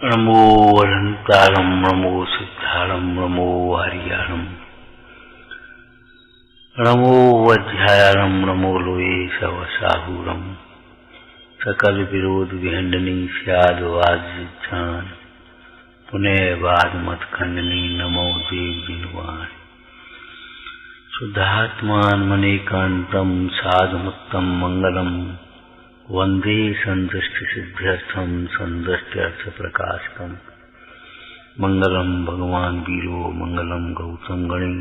नमो अनंतारं नमो सिद्धारं नमो हरियाणं नमो वज्रायाणं नमो लोये सवसाहूरं सकल विरोध विहंडनी स्याद वाज्जान पुनः वाद मत खंडनी नमो देव जिनवान शुद्धात्मान मनेकांतम साधमुत्तम मंगलम वंदे संदृष्टि सिद्ध्यर्थम संदृष्ट्यर्थ प्रकाशकम मंगलम भगवान वीरो मंगलम गौतम गणी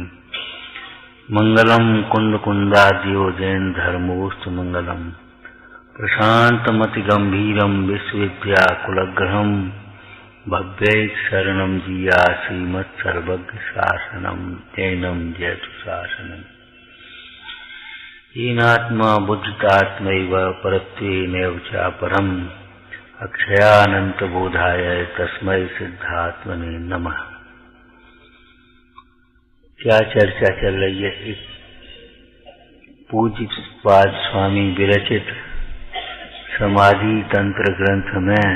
मंगलम कुंद कुंदाद्यो जैन धर्मोस्तु मंगलम प्रशांत मति गंभीरम विश्वविद्या कुलग्रहम भव्यैक शरणम जिया श्रीमत् सर्वज्ञ शासनम जैनम जयतु शासनम येनात्मा बुद्धतात्मैव परत्वेनैव चापरम् अक्षयानंत बोधाय तस्मै सिद्धात्मने नमः। क्या चर्चा चल रही है? एक पूज्य पाद स्वामी विरचित समाधि तंत्र ग्रंथ में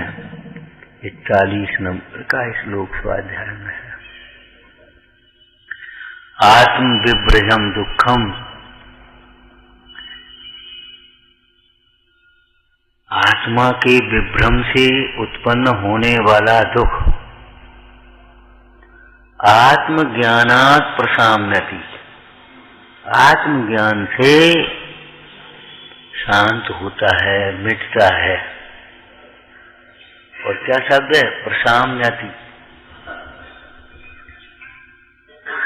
41 नंबर का श्लोक स्वाध्याय में है। आत्म विभ्रजम दुखम, आत्मा के विभ्रम से उत्पन्न होने वाला दुख आत्मज्ञानात् प्रशाम्यति, आत्मज्ञान से शांत होता है, मिटता है। और क्या शब्द है? प्रशाम्यति।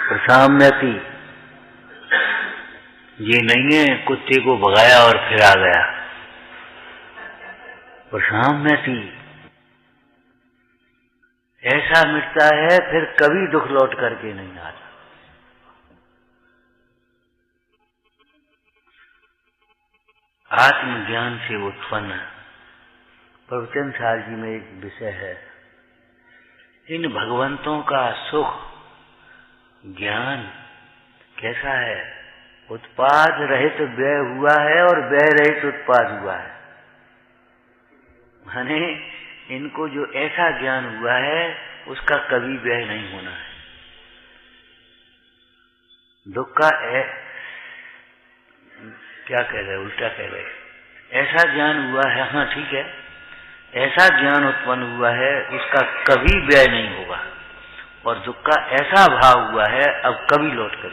प्रशाम्यति ये नहीं है कुत्ते को भगाया और फिर आ गया। प्रशाम्यति ऐसा मिटता है फिर कभी दुख लौट करके नहीं आता। आत्मज्ञान से उत्पन्न प्रवचन सार जी में एक विषय है, इन भगवंतों का सुख ज्ञान कैसा है? उत्पाद रहित व्यय हुआ है और व्यय रहित उत्पाद हुआ है। माने इनको जो ऐसा ज्ञान हुआ है उसका कभी व्यय नहीं होना है। दुख का क्या कह रहे, उल्टा कह रहे, ऐसा ज्ञान हुआ है, हाँ ठीक है, ऐसा ज्ञान उत्पन्न हुआ है उसका कभी व्यय नहीं होगा। और दुख का ऐसा भाव हुआ है अब कभी लौट कर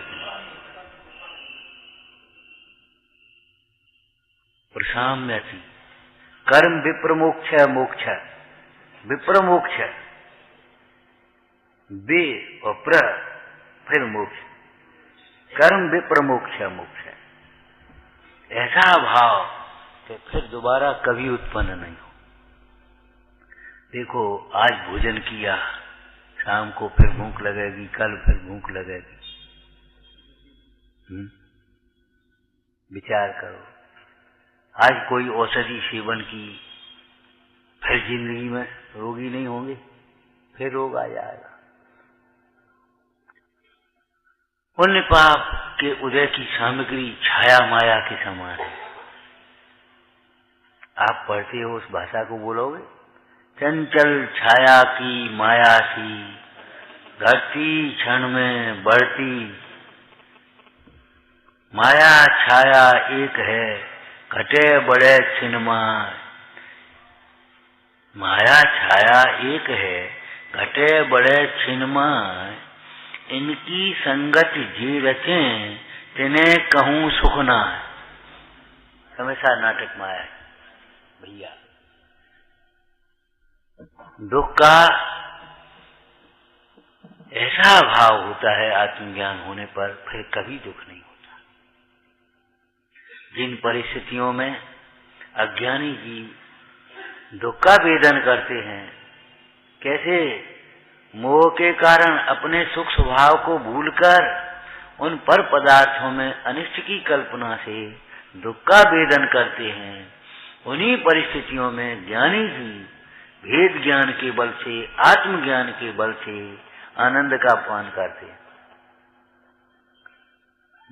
प्रशाम्यति। कर्म विप्रमोक्ष मोक्ष, विप्रमोक्ष वे और प्र फिर मोक्ष, कर्म विप्रमोक्ष मोक्ष, ऐसा भाव कि फिर दोबारा कभी उत्पन्न नहीं हो। देखो आज भोजन किया, शाम को फिर भूख लगेगी, कल फिर भूख लगेगी। विचार करो, आज कोई औषधि सेवन की, फिर जिंदगी में रोगी नहीं होंगे, फिर रोग आ जाएगा। पुण्य पाप के उदय की सामग्री छाया माया के समान है। आप पढ़ते हो उस भाषा को बोलोगे, चंचल छाया की माया सी, घटती क्षण में बढ़ती, माया छाया एक है, घटे बड़े छिन्माय। माया छाया एक है, घटे बड़े छिन्माय, इनकी संगत जी रचें, तिन्हें कहूँ सुख ना है। हमेशा नाटक माया है भैया। दुख का ऐसा भाव होता है आत्मज्ञान होने पर, फिर कभी दुख नहीं होता। जिन परिस्थितियों में अज्ञानी जीव दुख का वेदन करते हैं, कैसे मोह के कारण अपने सुख स्वभाव को भूलकर उन पर पदार्थों में अनिष्ट की कल्पना से दुख का वेदन करते हैं, उन्हीं परिस्थितियों में ज्ञानी जीव भेद ज्ञान के बल से, आत्मज्ञान के बल से आनंद का पान करते हैं।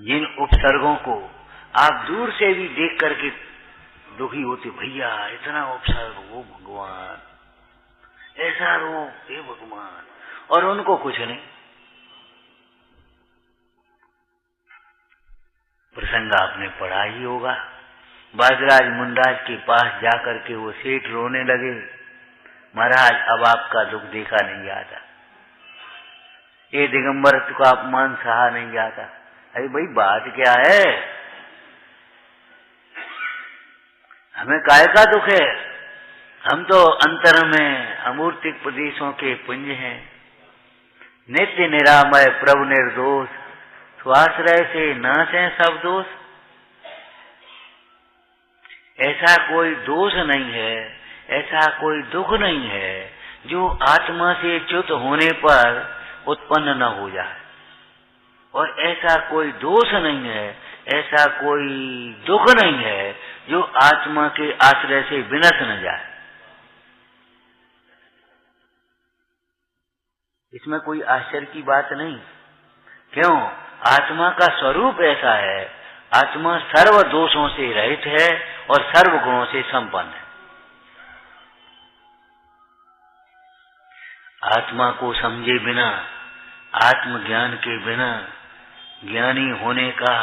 जिन उपसर्गों को आप दूर से भी देख करके दुखी होते, भैया इतना उपसर्ग, वो भगवान ऐसा रूप, हे भगवान, और उनको कुछ नहीं। प्रसंग आपने पढ़ा ही होगा, बाजराज मुंडाज के पास जाकर के वो सेठ रोने लगे, महाराज अब आपका दुख देखा नहीं जाता, ये दिगंबर का अपमान सहा नहीं जाता। अरे भाई बात क्या है, हमें काय का दुख है, हम तो अंतर में अमूर्तिक प्रदेशों के पुंज हैं, नित्य निरामय प्रभु निर्दोष, स्वाश्रय से नाश सब दोष। ऐसा कोई दोष नहीं है, ऐसा कोई दुख नहीं है जो आत्मा से च्युत होने पर उत्पन्न न हो जाए, और ऐसा कोई दोष नहीं है, ऐसा कोई दुख नहीं है जो आत्मा के आश्रय से विनष्ट न जाए। इसमें कोई आश्चर्य की बात नहीं। क्यों? आत्मा का स्वरूप ऐसा है, आत्मा सर्व दोषों से रहित है और सर्व गुणों से संपन्न है। आत्मा को समझे बिना, आत्मज्ञान के बिना ज्ञानी होने का,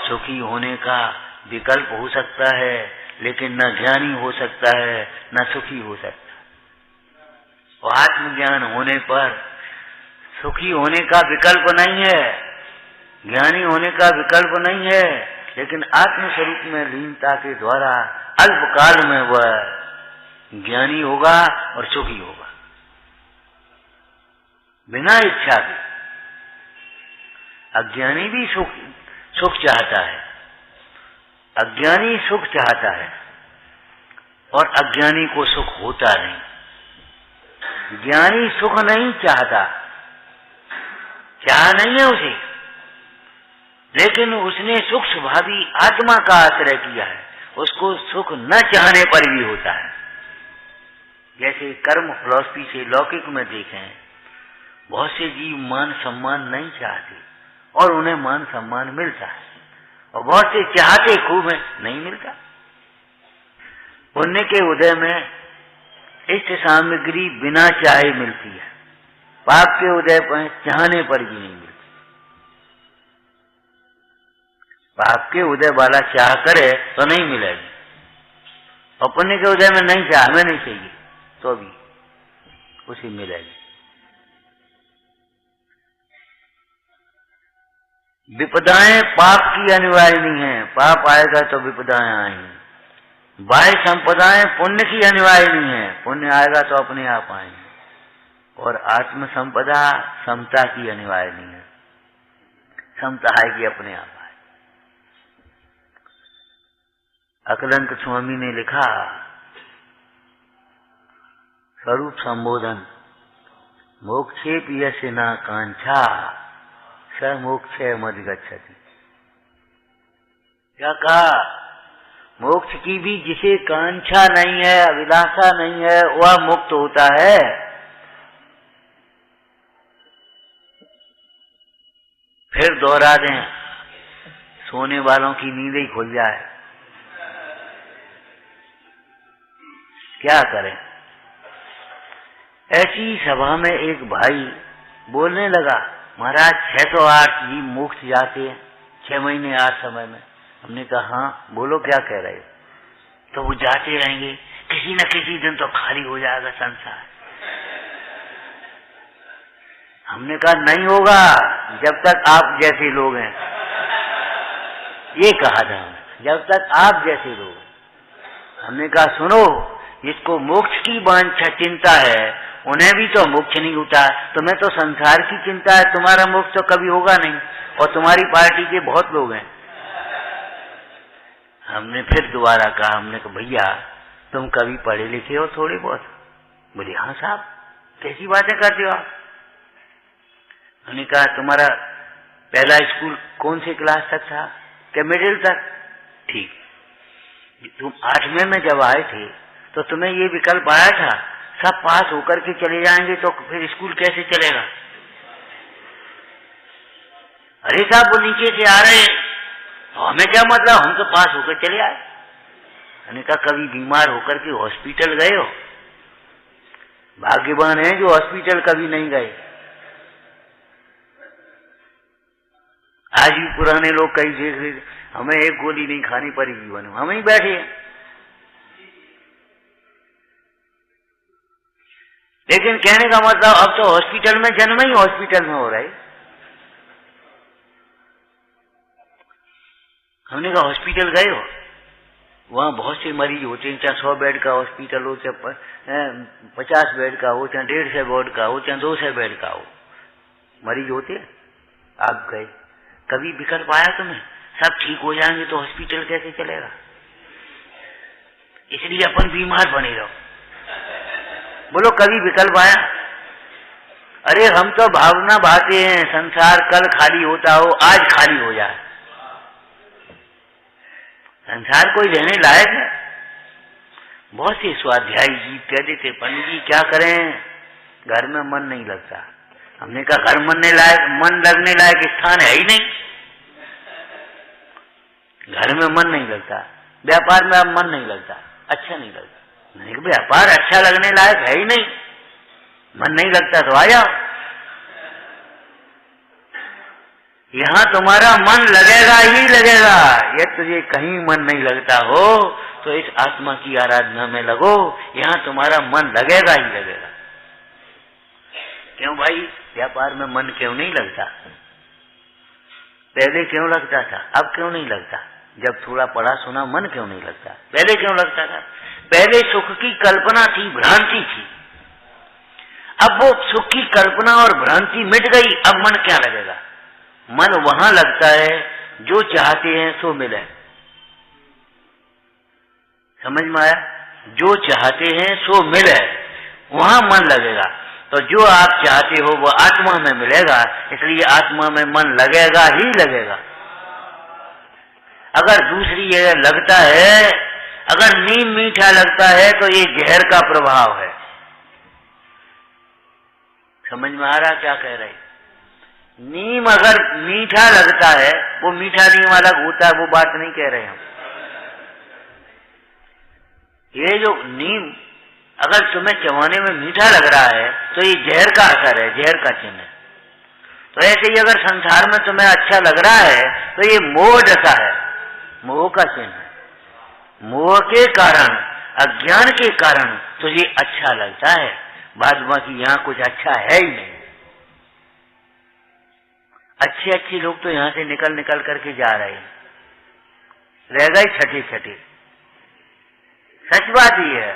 सुखी होने का विकल्प हो सकता है, लेकिन न ज्ञानी हो सकता है न सुखी हो सकता। और आत्मज्ञान होने पर सुखी होने का विकल्प नहीं है, ज्ञानी होने का विकल्प नहीं है, लेकिन आत्म स्वरूप में लीनता के द्वारा अल्पकाल में वह ज्ञानी होगा और सुखी होगा, बिना इच्छा के। अज्ञानी भी सुख चाहता है, अज्ञानी सुख चाहता है, और अज्ञानी को सुख होता नहीं। ज्ञानी सुख नहीं चाहता, चाह नहीं है उसे, लेकिन उसने सुख स्वभावी आत्मा का आश्रय किया है, उसको सुख न चाहने पर भी होता है। जैसे कर्म फिलॉसफी से लौकिक में देखें, बहुत से जीव मान सम्मान नहीं चाहते और उन्हें मान सम्मान मिलता है, और बहुत से चाहते खूब है, नहीं मिलता। पुण्य के उदय में इष्ट सामग्री बिना चाहे मिलती है, पाप के उदय पर चाहने पर भी नहीं मिलती। पाप के उदय वाला चाह करे तो नहीं मिलेगी, और पुण्य के उदय में नहीं चाह, हमें नहीं चाहिए तो भी उसे मिलेगी। विपदाएं पाप की अनिवार्य नहीं है, पाप आएगा तो विपदाएं आएंगी। बाह्य संपदाएं पुण्य की अनिवार्य नहीं है, पुण्य आएगा तो अपने आप आएंगे। और आत्म संपदा समता की अनिवार्य नहीं है, समता आएगी अपने आप आए। अकलंक स्वामी ने लिखा, स्वरूप संबोधन, मोक्षे पियस्य न कांक्षा स मोक्षे मधिगच्छति। क्या कहा? मोक्ष की भी जिसे कांक्षा नहीं है, अभिलाषा नहीं है, वह मुक्त होता है। फिर दोहरा दें, सोने वालों की नींद ही खुल जाए, क्या करें? ऐसी सभा में एक भाई बोलने लगा, महाराज 608 जी मोक्ष जाते हैं 6 महीने 8 समय में। हमने कहा हाँ बोलो क्या कह रहे हो? तो वो जाते रहेंगे, किसी न किसी दिन तो खाली हो जाएगा संसार। हमने कहा नहीं होगा जब तक आप जैसे लोग हैं, ये कहा था, जब तक आप जैसे लोग हैं। हमने कहा सुनो, जिसको मोक्ष की वांछा चिंता है उन्हें भी तो मोक्ष नहीं होता, तुम्हें तो संसार की चिंता है, तुम्हारा मोक्ष तो कभी होगा नहीं, और तुम्हारी पार्टी के बहुत लोग हैं। हमने फिर दोबारा कहा, हमने कहा भैया तुम कभी पढ़े लिखे हो थोड़ी बहुत? बोले हाँ साहब, कैसी बातें करते हो आप? हमने कहा तुम्हारा पहला स्कूल कौन से क्लास तक था? क्या मिडिल तक? ठीक। तुम 8वें में जब आए थे तो तुम्हें ये विकल्प आया था, सब पास होकर के चले जाएंगे तो फिर स्कूल कैसे चलेगा? अरे साहब वो नीचे से आ रहे हैं, तो हमें क्या मतलब, हम तो पास होकर चले आए। मैंने कहा कभी बीमार होकर के हॉस्पिटल गए हो? भाग्यवान हैं जो हॉस्पिटल कभी नहीं गए। आज भी पुराने लोग कई देख रहे, हमें एक गोली नहीं खानी पड़ी जीवन में, हम ही बैठे हैं। लेकिन कहने का मतलब अब तो हॉस्पिटल में जन्म ही हॉस्पिटल में हो रहा है। हमने कहा हॉस्पिटल गए हो, वहां बहुत से मरीज होते हैं, चाहे 100 बेड का हॉस्पिटल हो, चाहे 50 बेड का हो, चाहे 150 बेड का हो, चाहे 200 बेड का हो, मरीज होते हैं। आप गए, कभी विकल्प आया तुम्हें सब ठीक हो जाएंगे तो हॉस्पिटल कैसे चलेगा? इसलिए अपन बीमार बने रहो। बोलो कभी विकल्प आया? अरे हम तो भावना भाते हैं, संसार कल खाली होता हो आज खाली हो जाए। संसार कोई रहने लायक है? बहुत से स्वाध्यायी जी कह देते, पंडित जी क्या करें, घर में मन नहीं लगता। हमने कहा घर मन लगने लायक स्थान है ही नहीं। घर में मन नहीं लगता, व्यापार में अब मन नहीं लगता, अच्छा नहीं लगता। मैंने कहा व्यापार अच्छा लगने लायक है ही नहीं, मन नहीं लगता तो आ जाओ। यहाँ तुम्हारा मन लगेगा ही लगेगा। ये तुझे कहीं मन नहीं लगता हो तो इस आत्मा की आराधना में लगो, यहाँ तुम्हारा मन लगेगा ही लगेगा। क्यों भाई, व्यापार में मन क्यों नहीं लगता? पहले क्यों लगता था, अब क्यों नहीं लगता? जब थोड़ा पढ़ा सुना मन क्यों नहीं लगता? पहले क्यों लगता था? पहले सुख की कल्पना थी, भ्रांति थी। अब वो सुख की कल्पना और भ्रांति मिट गई, अब मन क्या लगेगा? मन वहां लगता है जो चाहते हैं सो मिले। समझ में आया? जो चाहते हैं सो मिले, वहां मन लगेगा। तो जो आप चाहते हो वो आत्मा में मिलेगा, इसलिए आत्मा में मन लगेगा ही लगेगा। अगर दूसरी जगह लगता है, अगर नीम मीठा लगता है तो ये जहर का प्रभाव है। समझ में आ रहा क्या कह रहे? नीम अगर मीठा लगता है, वो मीठा नीम अलग होता है, वो बात नहीं कह रहे हम। ये जो नीम अगर तुम्हें चबाने में मीठा लग रहा है तो ये जहर का असर है, जहर का चिन्ह है। तो ऐसे ही अगर संसार में तुम्हें अच्छा लग रहा है तो ये मोह दशा है, मोह का चिन्ह है। मोह के कारण, अज्ञान के कारण तुझे अच्छा लगता है, बाद बाकी यहाँ कुछ अच्छा है ही नहीं। अच्छे अच्छे लोग तो यहाँ से निकल निकल करके जा रहे हैं, रह गए छठे छठे। सच बात ही है,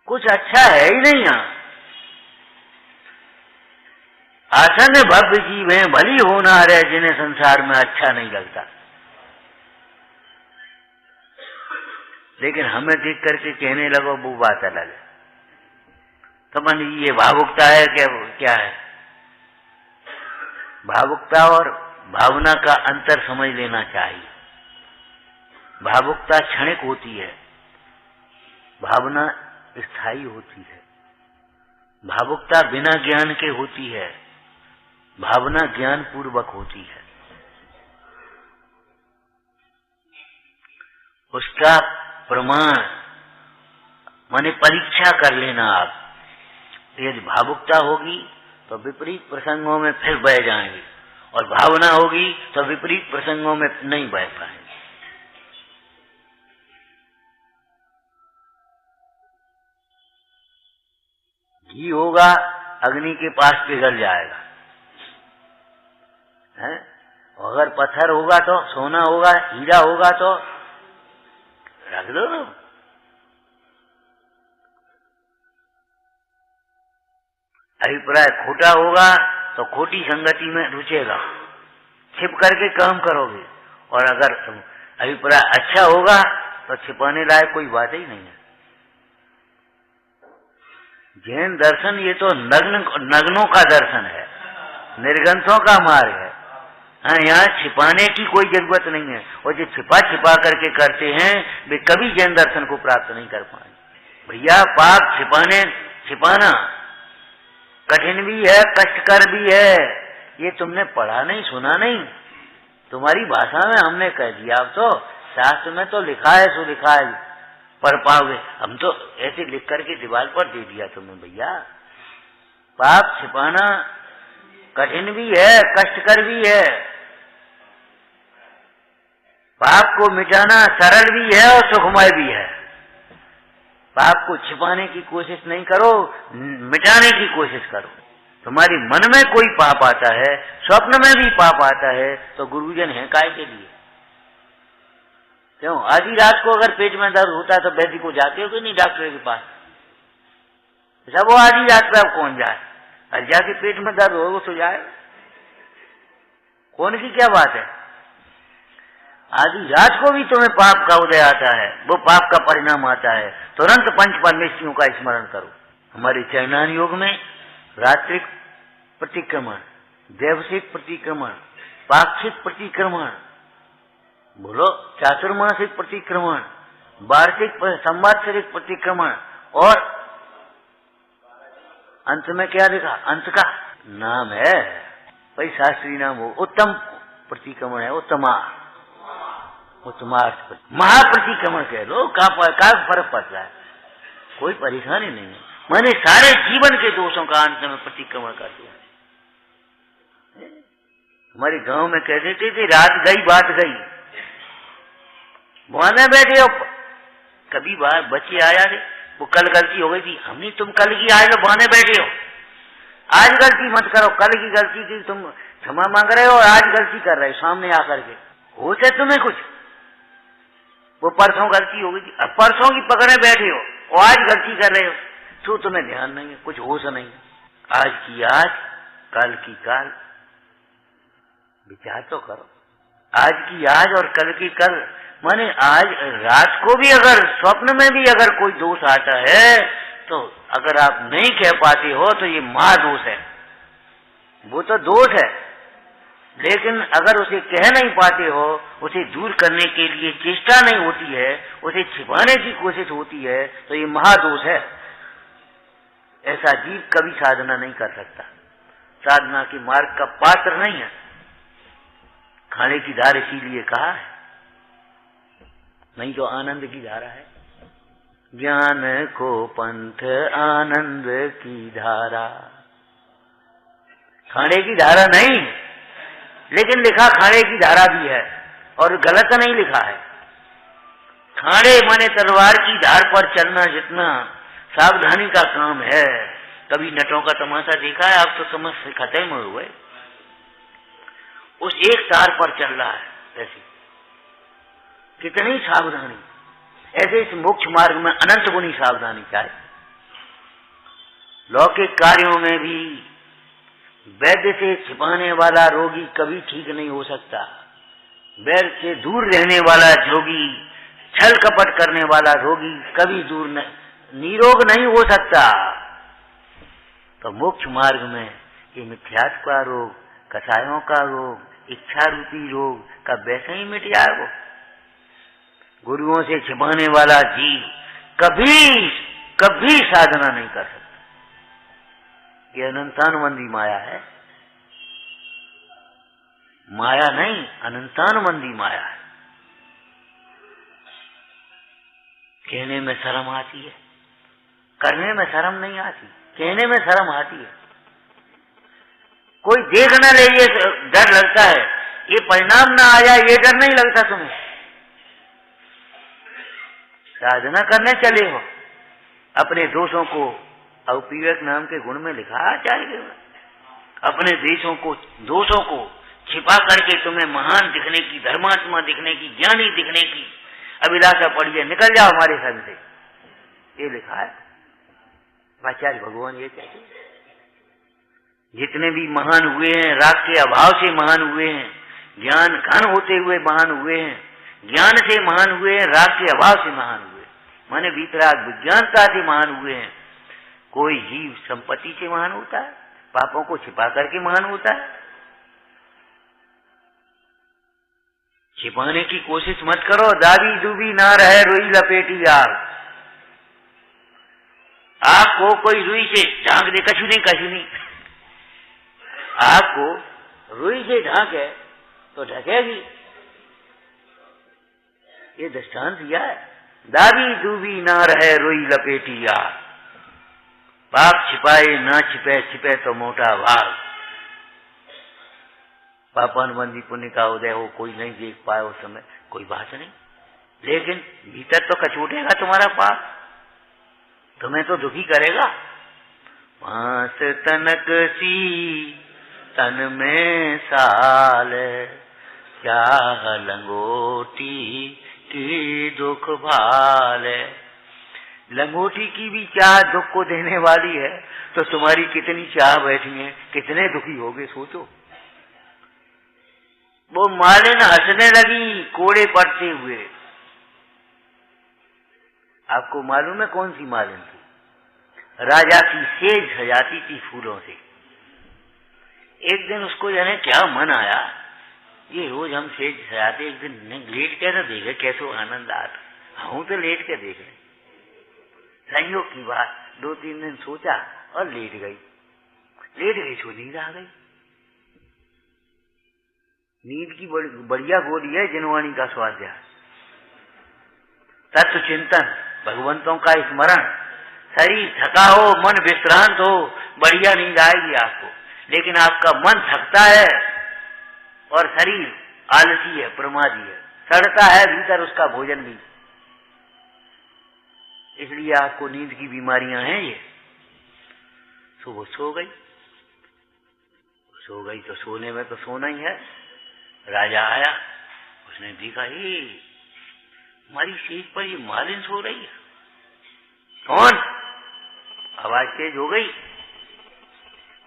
कुछ अच्छा है ही नहीं यहाँ। आसन भव्य जीव हैं, भली होनहार है जिन्हें संसार में अच्छा नहीं लगता। लेकिन हमें देख करके कहने लगो वो बात अलग है। तो मन ये भावुकता है क्या है? भावुकता और भावना का अंतर समझ लेना चाहिए। भावुकता क्षणिक होती है, भावना स्थायी होती है। भावुकता बिना ज्ञान के होती है, भावना ज्ञान पूर्वक होती है। उसका प्रमाण माने परीक्षा कर लेना आप। यदि भावुकता होगी तो विपरीत प्रसंगों में फिर बह जाएंगे, और भावना होगी तो विपरीत प्रसंगों में नहीं बह पाएंगे। घी होगा अग्नि के पास पिघल जाएगा, है? अगर पत्थर होगा तो, सोना होगा, हीरा होगा तो रख दो ना। अभिप्राय खोटा होगा तो खोटी संगति में रुचेगा, छिप करके काम करोगे। और अगर अभिप्राय अच्छा होगा तो छिपाने लायक कोई बात ही नहीं है। जैन दर्शन ये तो नग्नों का दर्शन है, निर्गंथों का मार्ग है। हाँ, यहाँ छिपाने की कोई जरूरत नहीं है। और जो छिपा छिपा करके करते हैं वे कभी जैन दर्शन को प्राप्त नहीं कर पाए। भैया पाप छिपाना कठिन भी है, कष्टकर भी है। ये तुमने पढ़ा नहीं, सुना नहीं, तुम्हारी भाषा में हमने कह दिया। अब तो शास्त्र में तो लिखा है, सो लिखा है, पढ़ पाओगे। हम तो ऐसे लिख करके दीवार पर दे दिया तुम्हें भैया। पाप छिपाना कठिन भी है, कष्टकर भी है। पाप को मिटाना सरल भी है और सुखमय भी है। पाप को छिपाने की कोशिश नहीं करो, मिटाने की कोशिश करो। तुम्हारे मन में कोई पाप आता है, स्वप्न में भी पाप आता है, तो गुरुजन है काय के लिए? क्यों आधी रात को अगर पेट में दर्द होता है तो वैद्य को जाते हो कि नहीं डॉक्टर के पास? सब वो आधी रात पे अब कौन जाए? और जाके पेट में दर्द हो तो जाए, कौन की क्या बात है? आधी रात को भी तुम्हें पाप का उदय आता है, वो पाप का परिणाम आता है, तुरंत पंच परमेश्वरियों का स्मरण करो। हमारे चरणान योग में रात्रिक प्रतिक्रमण, दैवसिक प्रतिक्रमण, पाक्षिक प्रतिक्रमण, बोलो चातुर्मासिक प्रतिक्रमण, वार्षिक संवत्सरिक प्रतिक्रमण, और अंत में क्या लिखा? अंत का नाम है भाई, शास्त्रीय नाम हो, उत्तम प्रतिक्रमण है, उत्तमा महाप्रतिक्रमण कह लो, का फर्क पड़ता है? कोई परेशानी नहीं है। मैंने सारे जीवन के दोषों का अंत में प्रतिक्रमण कर दिया। हमारे गांव में कह देते थे रात गई बात गई, बुआने बैठे हो, कभी बार बच्चे आया रे, वो कल गलती हो गई थी, हमने तुम कल की आज लो बुआने बैठे हो, आज गलती मत करो, कल की गलती की तुम क्षमा मांग रहे हो और आज गलती कर रहे हो सामने आकर के, होश है तुम्हें कुछ? वो परसों गलती हो गई थी, अब परसों की पकड़े बैठे हो और आज गलती कर रहे हो, तो तुम्हें ध्यान नहीं है, कुछ होश नहीं। आज की आज, कल की कल, विचार तो करो। आज की आज और कल की कल, माने आज रात को भी अगर स्वप्न में भी अगर कोई दोष आता है, तो अगर आप नहीं कह पाते हो तो ये महादोष है। वो तो दोष है, लेकिन अगर उसे कह नहीं पाते हो, उसे दूर करने के लिए चेष्टा नहीं होती है, उसे छिपाने की कोशिश होती है, तो ये महादोष है। ऐसा जीव कभी साधना नहीं कर सकता, साधना के मार्ग का पात्र नहीं है। खाने की धार इसीलिए कहा है, नहीं तो आनंद की धारा है। ज्ञान को पंथ आनंद की धारा, खाने की धारा नहीं, लेकिन लिखा खाने की धारा भी है, और गलत नहीं लिखा है। खाने माने तलवार की धार पर चलना जितना सावधानी का काम है। कभी नटों का तमाशा देखा है? आप तो समझ से खत्म हुए, उस एक तार पर चल रहा है, ऐसी कितनी सावधानी। ऐसे इस मोक्ष मार्ग में अनंत गुनी सावधानी चाहिए। लौकिक कार्यों में भी वैद्य से छिपाने वाला रोगी कभी ठीक नहीं हो सकता। वैद्य से दूर रहने वाला रोगी, छल कपट करने वाला रोगी कभी दूर निरोग नहीं हो सकता। तो मोक्ष मार्ग में ये मिथ्यात्व का रोग, कसायों का रोग, इच्छा रूपी रोग का वैसे ही मिट जाएगा। गुरुओं से छिपाने वाला जीव कभी कभी साधना नहीं कर सकता। ये अनंतानुबंधी माया है, माया नहीं, अनंतानुबंधी माया है। कहने में शर्म आती है, करने में शर्म नहीं आती, कहने में शर्म आती है। कोई देख न ले ये डर लगता है, ये परिणाम ना आ जाए ये डर नहीं लगता तुम्हें। साधना करने चले हो, अपने दोषों को औपीवक नाम के गुण में लिखा चाहिए, अपने दोषों को छिपा करके तुम्हें महान दिखने की, धर्मात्मा दिखने की, ज्ञानी दिखने की अभिलाषा पड़ी है, निकल जाओ हमारे संग से, ये लिखा है। आचार्य भगवान ये कहते हैं, जितने भी महान हुए हैं राग के अभाव से महान हुए हैं, ज्ञान घन होते हुए महान हुए हैं, ज्ञान से महान हुए हैं, राग के अभाव से महान हुए, माने वितराग विज्ञानता से महान हुए हैं। कोई जीव संपत्ति से महान होता है, पापों को छिपा करके महान होता है। छिपाने की कोशिश मत करो, दाबी दुबी ना रहे रुई लपेटी आग। आग को कोई रुई से ढांक दे, कछु नहीं। आग को रुई से ढांके तो ढकेगी, ये दृष्टांत दिया है। दाबी दूबी ना रहे रोई लपेटिया, पाप छिपाए ना छिपे, छिपे तो मोटा भाग। पापानुबंधी पुण्य का उदय हो, कोई नहीं देख पाए उस समय, कोई बात नहीं, लेकिन भीतर तो कचूटेगा तुम्हारा पाप, तुम्हें तो दुखी करेगा। मांस तनक सी तन में साल, क्या लंगोटी की दुख भाल। लंगोटी की भी चाह दुख को देने वाली है, तो तुम्हारी कितनी चाह बैठी है, कितने दुखी होगे सोचो। वो मालिन हंसने लगी कोड़े पड़ते हुए। आपको मालूम है कौन सी मालिन थी? राजा की सेज सजाती थी फूलों से। एक दिन उसको जाने क्या मन आया, ये रोज हम सेज सजाते, एक दिन लेट के तो देखे कैसो आनंद आता, हूं तो लेट के देखे। संयोग की बात, 2-3 दिन सोचा और लेट गई सो नींद आ गई। नींद की बढ़िया गोली है जिनवाणी का स्वाध्याय, तत्व चिंतन, भगवंतों का स्मरण। शरीर थका हो, मन विश्रांत हो, बढ़िया नींद आएगी आपको। लेकिन आपका मन थकता है और शरीर आलसी है, प्रमादी है, सड़ता है भीतर उसका भोजन भी, इसलिए आपको नींद की बीमारियां हैं ये। सुबह सो गई तो सोने में तो सोना ही है। राजा आया, उसने देखा ये हमारी सेज पर ये मालिन सो रही है। कौन? आवाज तेज हो गई,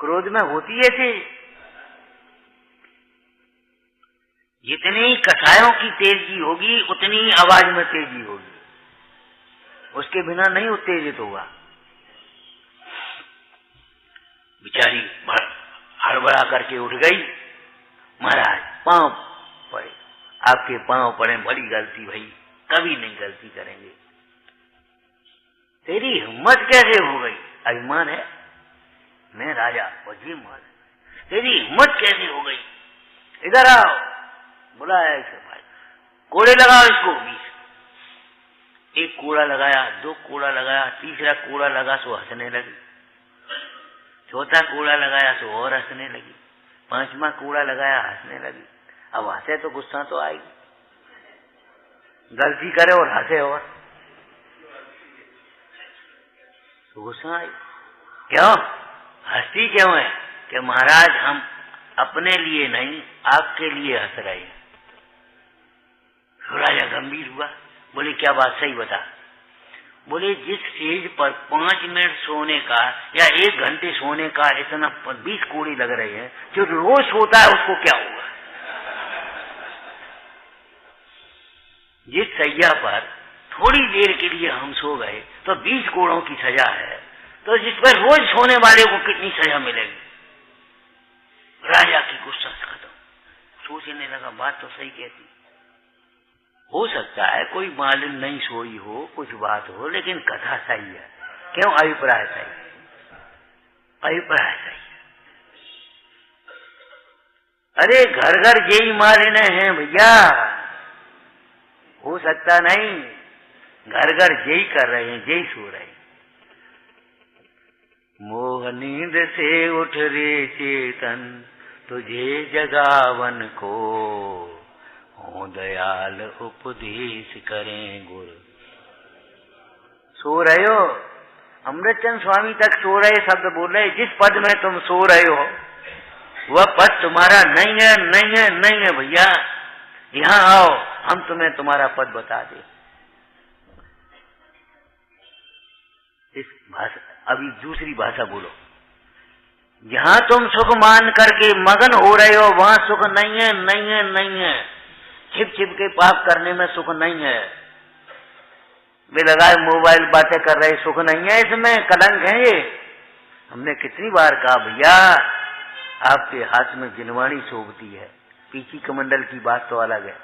क्रोध में होती है थे। जितनी कसायों की तेजी होगी उतनी आवाज में तेजी होगी, उसके बिना नहीं उत्तेजित होगा। बेचारी हड़बड़ा करके उठ गई। महाराज पांव पड़े, आपके पांव पड़े, बड़ी गलती भई, कभी नहीं गलती करेंगे। तेरी हिम्मत कैसे हो गई? अभिमान है, मैं राजा और जी मान, तेरी हिम्मत कैसे हो गई? इधर आओ, बुलाया इसे भाई, कोड़े लगाओ इसको 20। एक कोड़ा लगाया, 2 कोड़ा लगाया, तीसरा कोड़ा लगा सो हंसने लगी, चौथा कोड़ा लगाया सो और हंसने लगी, 5वां कोड़ा लगाया हंसने लगी। अब हंसे तो गुस्सा तो आएगी, गलती करे और हंसे और तो गुस्सा आई। क्यों हंसती क्यों है? कि महाराज हम अपने लिए नहीं आपके लिए हंस रहे हैं। राजा गंभीर हुआ, बोले क्या बात, सही बता। बोले जिस सेज पर 5 मिनट सोने का या 1 घंटे सोने का इतना 20 कोड़ी लग रहे हैं, जो रोज सोता है उसको क्या होगा? जिस सैया पर थोड़ी देर के लिए हम सो गए तो 20 कोड़ों की सजा है, तो जिस पर रोज सोने वाले को कितनी सजा मिलेगी? राजा की गुस्सा खत्म, सोचने लगा बात तो सही कहती। हो सकता है कोई मालिन नहीं सोई हो, कुछ बात हो, लेकिन कथा सही है। क्यों? अभिप्राय सही, अभिप्राय सही है। अरे घर घर जेई मालिन हैं भैया, हो सकता नहीं, घर घर जेई कर रहे हैं, जेई सो रहे हैं। मोह नींद से उठ रे चेतन, तुझे जगावन को, हो दयाल उपदेश करें गुर। सो रहे हो? अमृतचंद स्वामी तक सो रहे शब्द बोल रहे, जिस पद में तुम सो रहे हो वह पद तुम्हारा नहीं है, नहीं है, नहीं है भैया। यहाँ आओ, हम तुम्हें तुम्हारा पद बता दे। इस भाषा, अभी दूसरी भाषा बोलो। जहां तुम सुख मान करके मगन हो रहे हो वहां सुख नहीं है, नहीं है, नहीं है। छिप छिप के पाप करने में सुख नहीं है। वे लगाए मोबाइल बातें कर रहे, सुख नहीं है इसमें, कलंक है ये। हमने कितनी बार कहा भैया आपके हाथ में जिनवाणी शोभती है, पीछी कमंडल की बात तो अलग है,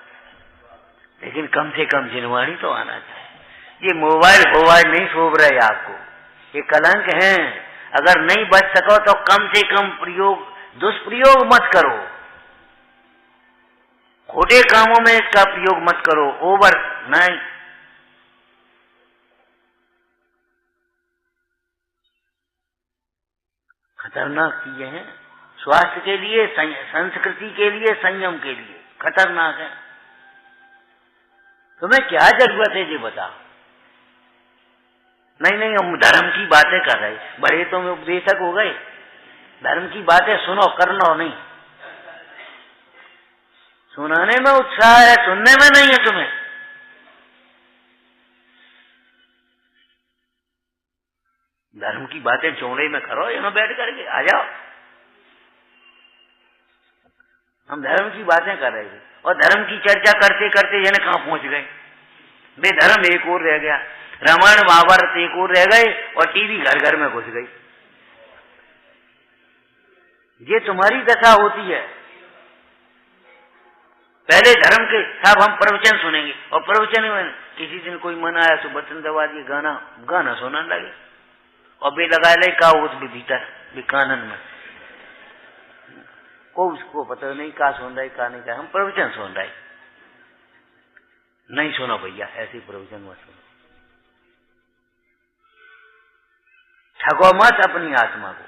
लेकिन कम से कम जिनवाणी तो आना चाहिए। ये मोबाइल नहीं शोभ रहे आपको, ये कलंक है। अगर नहीं बच सको तो कम से कम दुष्प्रयोग मत करो, खोटे कामों में इसका प्रयोग मत करो, ओवर नहीं। खतरनाक चीजें हैं, स्वास्थ्य के लिए, संस्कृति के लिए, संयम के लिए खतरनाक है। तुम्हें क्या जरूरत है ये बताओ। नहीं, हम धर्म की बातें कर रहे, बड़े तो में उपदेशक हो गए, धर्म की बातें सुनो, करना नहीं। सुनाने में उत्साह है, सुनने में नहीं है तुम्हें। धर्म की बातें चौड़े में करो, यहाँ बैठ करके आ जाओ। हम धर्म की बातें कर रहे थे और धर्म की चर्चा करते करते जाने कहां पहुंच गए। बेधर्म एक और रह गया, रामायण महाभारत एक और रह गए और टीवी घर घर में घुस गई। ये तुम्हारी दशा होती है। पहले धर्म के साहब हम प्रवचन सुनेंगे और प्रवचन में किसी दिन कोई मन आया तो बटन दबा दिए, गाना सुनाने लगे और बे लगा ले का उस भी भीतर भी कानन में को उसको पता नहीं का सुन रहा है का नहीं का। हम प्रवचन सुन रहे, नहीं सुनो भैया, ऐसे प्रवचन मत सुनो। ठगो मत अपनी आत्मा को।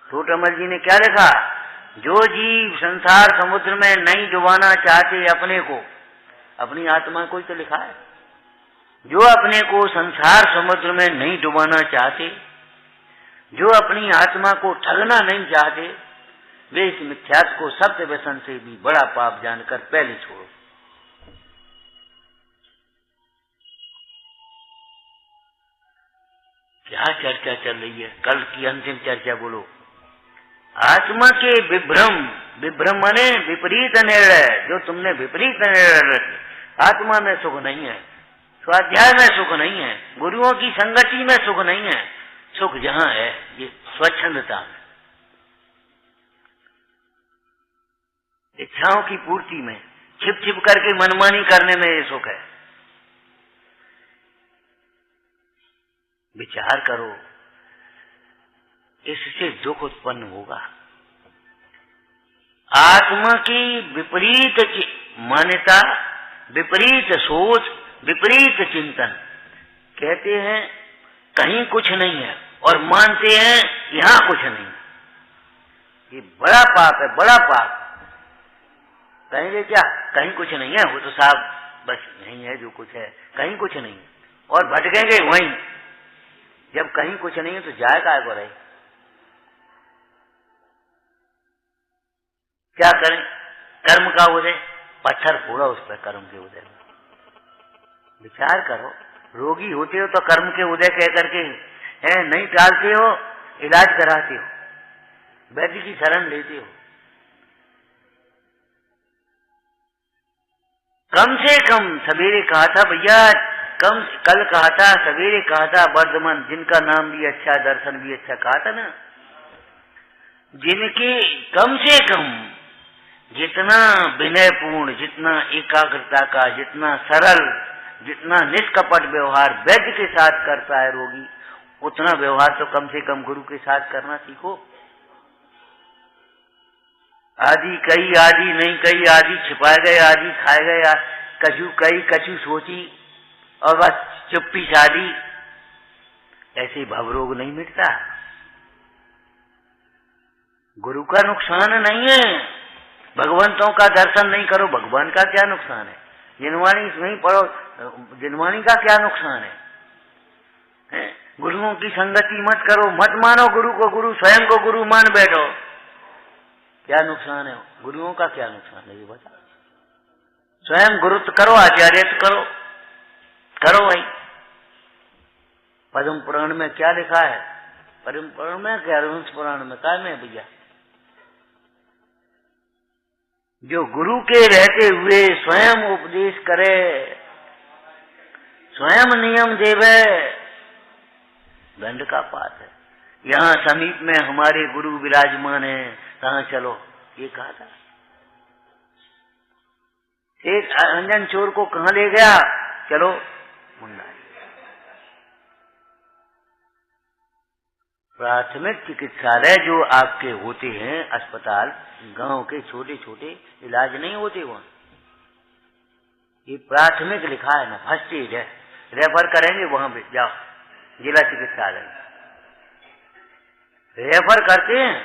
टोटमल जी ने क्या लिखा, जो जीव संसार समुद्र में नहीं डुबाना चाहते अपने को, अपनी आत्मा को ही तो लिखा है, जो अपने को संसार समुद्र में नहीं डुबाना चाहते, जो अपनी आत्मा को ठगना नहीं चाहते, वे इस मिथ्यात्व को सत्य व्यसन से भी बड़ा पाप जानकर पहले छोड़ो। क्या चर्चा चल रही है, कल की अंतिम चर्चा बोलो। आत्मा के विभ्रम माने विपरीत निर्णय, जो तुमने विपरीत निर्णय, आत्मा में सुख नहीं है, स्वाध्याय में सुख नहीं है, गुरुओं की संगति में सुख नहीं है। सुख जहां है ये स्वच्छंदता में, इच्छाओं की पूर्ति में, छिप छिप करके मनमानी करने में ये सुख है। विचार करो, इससे दुख उत्पन्न होगा। आत्मा की विपरीत मान्यता, विपरीत सोच, विपरीत चिंतन, कहते हैं कहीं कुछ नहीं है और मानते हैं यहां कुछ नहीं। ये बड़ा पाप है, बड़ा पाप। कहेंगे क्या, कहीं कुछ नहीं है, वो तो साहब बस यही है जो कुछ है, कहीं कुछ नहीं, और भटकेंगे वहीं। जब कहीं कुछ नहीं है तो जाए काय को रहे। क्या करें, कर्म का उदय, पत्थर फोड़ा उस पर कर्म के उदय में। विचार करो, रोगी होते हो तो कर्म के उदय कह करके नहीं टालते हो, इलाज कराते हो, वैद्य की शरण लेते हो। कम से कम सवेरे कहा था भैया, कल कहा था, सवेरे कहा था, वर्धमान जिनका नाम भी अच्छा, दर्शन भी अच्छा, कहा था ना, जिनके कम से कम जितना विनयपूर्ण, जितना एकाग्रता का, जितना सरल, जितना निष्कपट व्यवहार वैद्य के साथ करता है रोगी, उतना व्यवहार तो कम से कम गुरु के साथ करना सीखो। आदि कई, आदि नहीं कई, आदि छिपाए गए, आदि खाए गए, कछु कई कछु सोची और बस चुप्पी शादी, ऐसे भवरोग नहीं मिटता। गुरु का नुकसान नहीं है, भगवंतों का दर्शन नहीं करो, भगवान का क्या नुकसान है। जिनवाणी नहीं पढ़ो, जिनवाणी का क्या नुकसान है। गुरुओं की संगति मत करो, मत मानो गुरु को गुरु, स्वयं को गुरु मान बैठो, क्या नुकसान है। गुरुओं का क्या नुकसान है ये बता। स्वयं गुरुत्व करो, आचार्यत्व करो भाई। पद्म पुराण में क्या लिखा है, पद्म पुराण में क्या, हरिवंश पुराण में क्या में भैया, जो गुरु के रहते हुए स्वयं उपदेश करे, स्वयं नियम देवे, दंड का पात है। यहाँ समीप में हमारे गुरु विराजमान है, कहाँ चलो, ये कहा था। एक अंजन चोर को कहाँ ले गया, चलो मुंडा। प्राथमिक चिकित्सालय जो आपके होते हैं, अस्पताल, गांव के छोटे छोटे इलाज नहीं होते वहां, ये प्राथमिक लिखा है ना, फर्स्ट एड है, रेफर करेंगे वहां पे जाओ, जिला चिकित्सालय। रेफर करते हैं।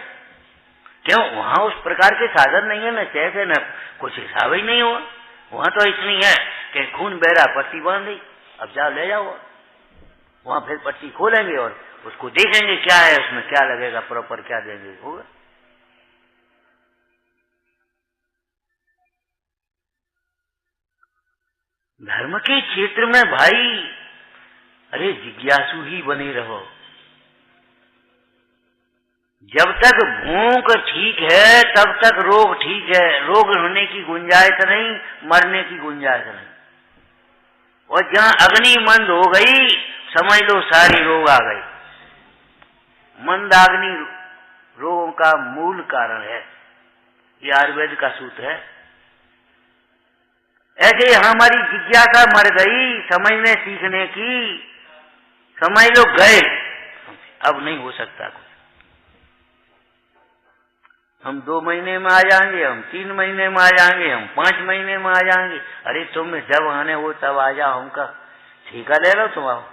क्यों? वहां उस प्रकार के साधन नहीं है, न चेक है, न कुछ हिसाब ही नहीं हुआ। वहां तो इतनी है कि खून बह रहा, पट्टी बांध दी, अब जाओ ले जाओ। वहां फिर पट्टी खोलेंगे और उसको देखेंगे क्या है उसमें, क्या लगेगा, प्रॉपर क्या देंगे, होगा। धर्म के क्षेत्र में भाई अरे जिज्ञासु ही बने रहो। जब तक भूख ठीक है तब तक रोग ठीक है, रोग होने की गुंजाइश नहीं, मरने की गुंजाइश नहीं। और जहां अग्नि मंद हो गई समझ लो सारी रोग आ गई। मंदाग्नि रोगों का मूल कारण है, ये आयुर्वेद का सूत्र है। ऐसे हमारी जिज्ञासा मर गई समझने सीखने की, समझ लो गए, अब नहीं हो सकता कुछ। हम 2 महीने में आ जाएंगे, हम 3 महीने में आ जाएंगे, हम 5 महीने में आ जाएंगे। अरे तुम जब आने हो तब आ जाओ, हमका ठीका ले लो तुम आओ।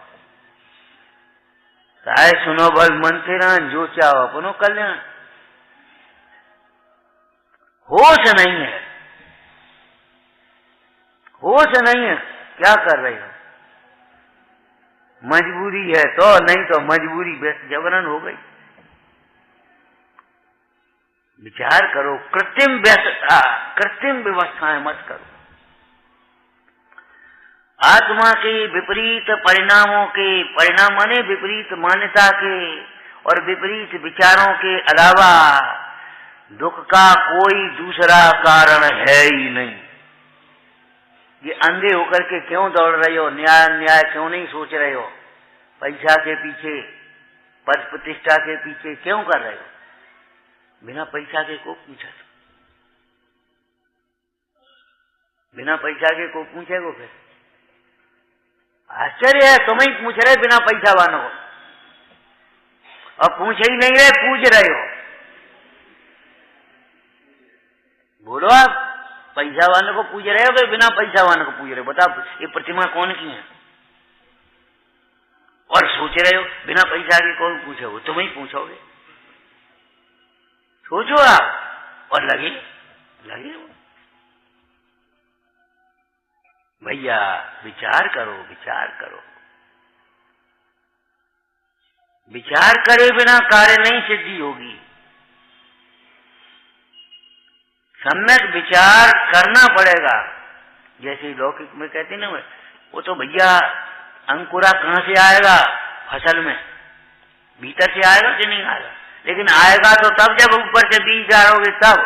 चाहे सुनो बल मन तेरा, जो चाहो अपनो कल्याण। होश नहीं है, होश नहीं है, क्या कर रहे हो? मजबूरी है तो, नहीं तो मजबूरी जबरन हो गई। विचार करो, कृत्रिम व्यस्तता, कृत्रिम व्यवस्थाएं मत करो। आत्मा के विपरीत परिणामों के, परिणाम माने विपरीत मान्यता के और विपरीत विचारों के अलावा दुख का कोई दूसरा कारण है ही नहीं। ये अंधे होकर के क्यों दौड़ रहे हो? न्याय न्याय क्यों नहीं सोच रहे हो? पैसा के पीछे, पद प्रतिष्ठा के पीछे क्यों कर रहे हो? बिना पैसा के को पूछा, बिना पैसा के को पूछेगो? फिर आश्चर्य है, तुम ही पूछ रहे बिना पैसा वालों को, और पूछ ही नहीं रहे, पूछ रहे हो। बोलो, आप पैसा वालों को पूछ रहे हो कि बिना पैसा वालों को पूछ रहे हो? बताओ ये प्रतिमा कौन की है? और सोच रहे हो बिना पैसा के कौन पूछोगे? तुम ही पूछोगे। सोचो आप और लगे हो भैया, विचार करो, विचार करो। विचार करे बिना कार्य नहीं सिद्धि होगी। सम्यक विचार करना पड़ेगा। जैसे लौकिक में कहते ना, वो तो भैया अंकुरा कहां से आएगा? फसल में भीतर से आएगा कि नहीं आएगा? लेकिन आएगा तो तब जब ऊपर से बीज डालोगे, तब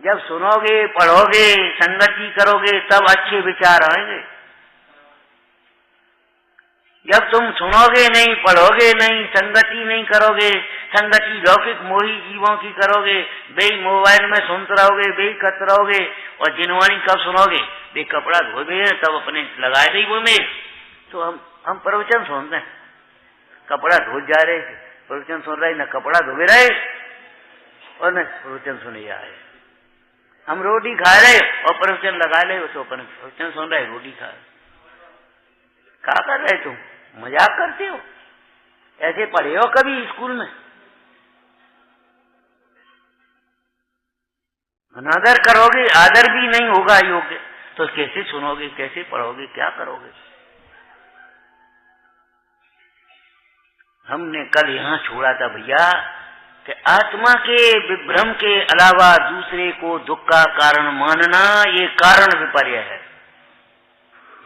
जब सुनोगे, पढ़ोगे, संगति करोगे, तब अच्छे विचार आएंगे। जब तुम सुनोगे नहीं, पढ़ोगे नहीं, संगति नहीं करोगे, संगति लौकिक मोही जीवों की करोगे, वे मोबाइल में सुनते रहोगे, वे करते रहोगे, और जिनवाणी कब सुनोगे? वे कपड़ा धोबे तब अपने लगाए गई वो में। तो हम प्रवचन सुनते हैं, कपड़ा धो जा रहे, प्रवचन सुन रहे, न कपड़ा धोबे रहे और न प्रवचन सुने जा रहे। हम रोटी खा रहे और प्रवचन लगा ले, तो अपन प्रवचन सुन रहे, रोटी खा रहे। क्या कर रहे तुम? मजाक करते हो? ऐसे पढ़े हो कभी स्कूल में? अनादर करोगे, आदर भी नहीं होगा योग्य, तो कैसे सुनोगे, कैसे पढ़ोगे, क्या करोगे? हमने कल यहाँ छोड़ा था भैया कि आत्मा के विभ्रम के अलावा दूसरे को दुख का कारण मानना, ये कारण विपर्य है।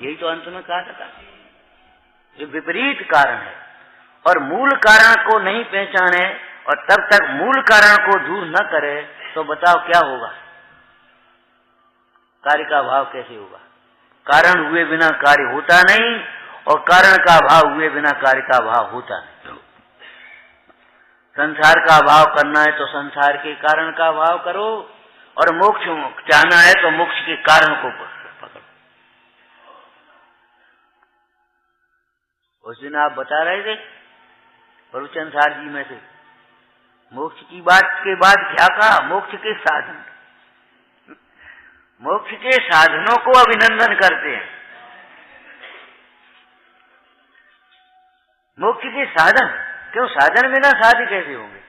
यही तो अंत में कहा था, ये विपरीत कारण है। और मूल कारण को नहीं पहचाने और तब तक मूल कारण को दूर न करे तो बताओ क्या होगा? कार्य का भाव कैसे होगा? कारण हुए बिना कार्य होता नहीं, और कारण का भाव हुए बिना कार्य का भाव होता नहीं। संसार का भाव करना है तो संसार के कारण का भाव करो, और मोक्ष चाहना है तो मोक्ष के कारण को पकड़ो। उस दिन आप बता रहे थे प्रवचन सार जी में से, मोक्ष की बात के बाद क्या कहा? मोक्ष के साधन, मोक्ष के साधनों को अभिनंदन करते हैं। मोक्ष के साधन क्यों? साधन बिना साध्य कैसे होंगे?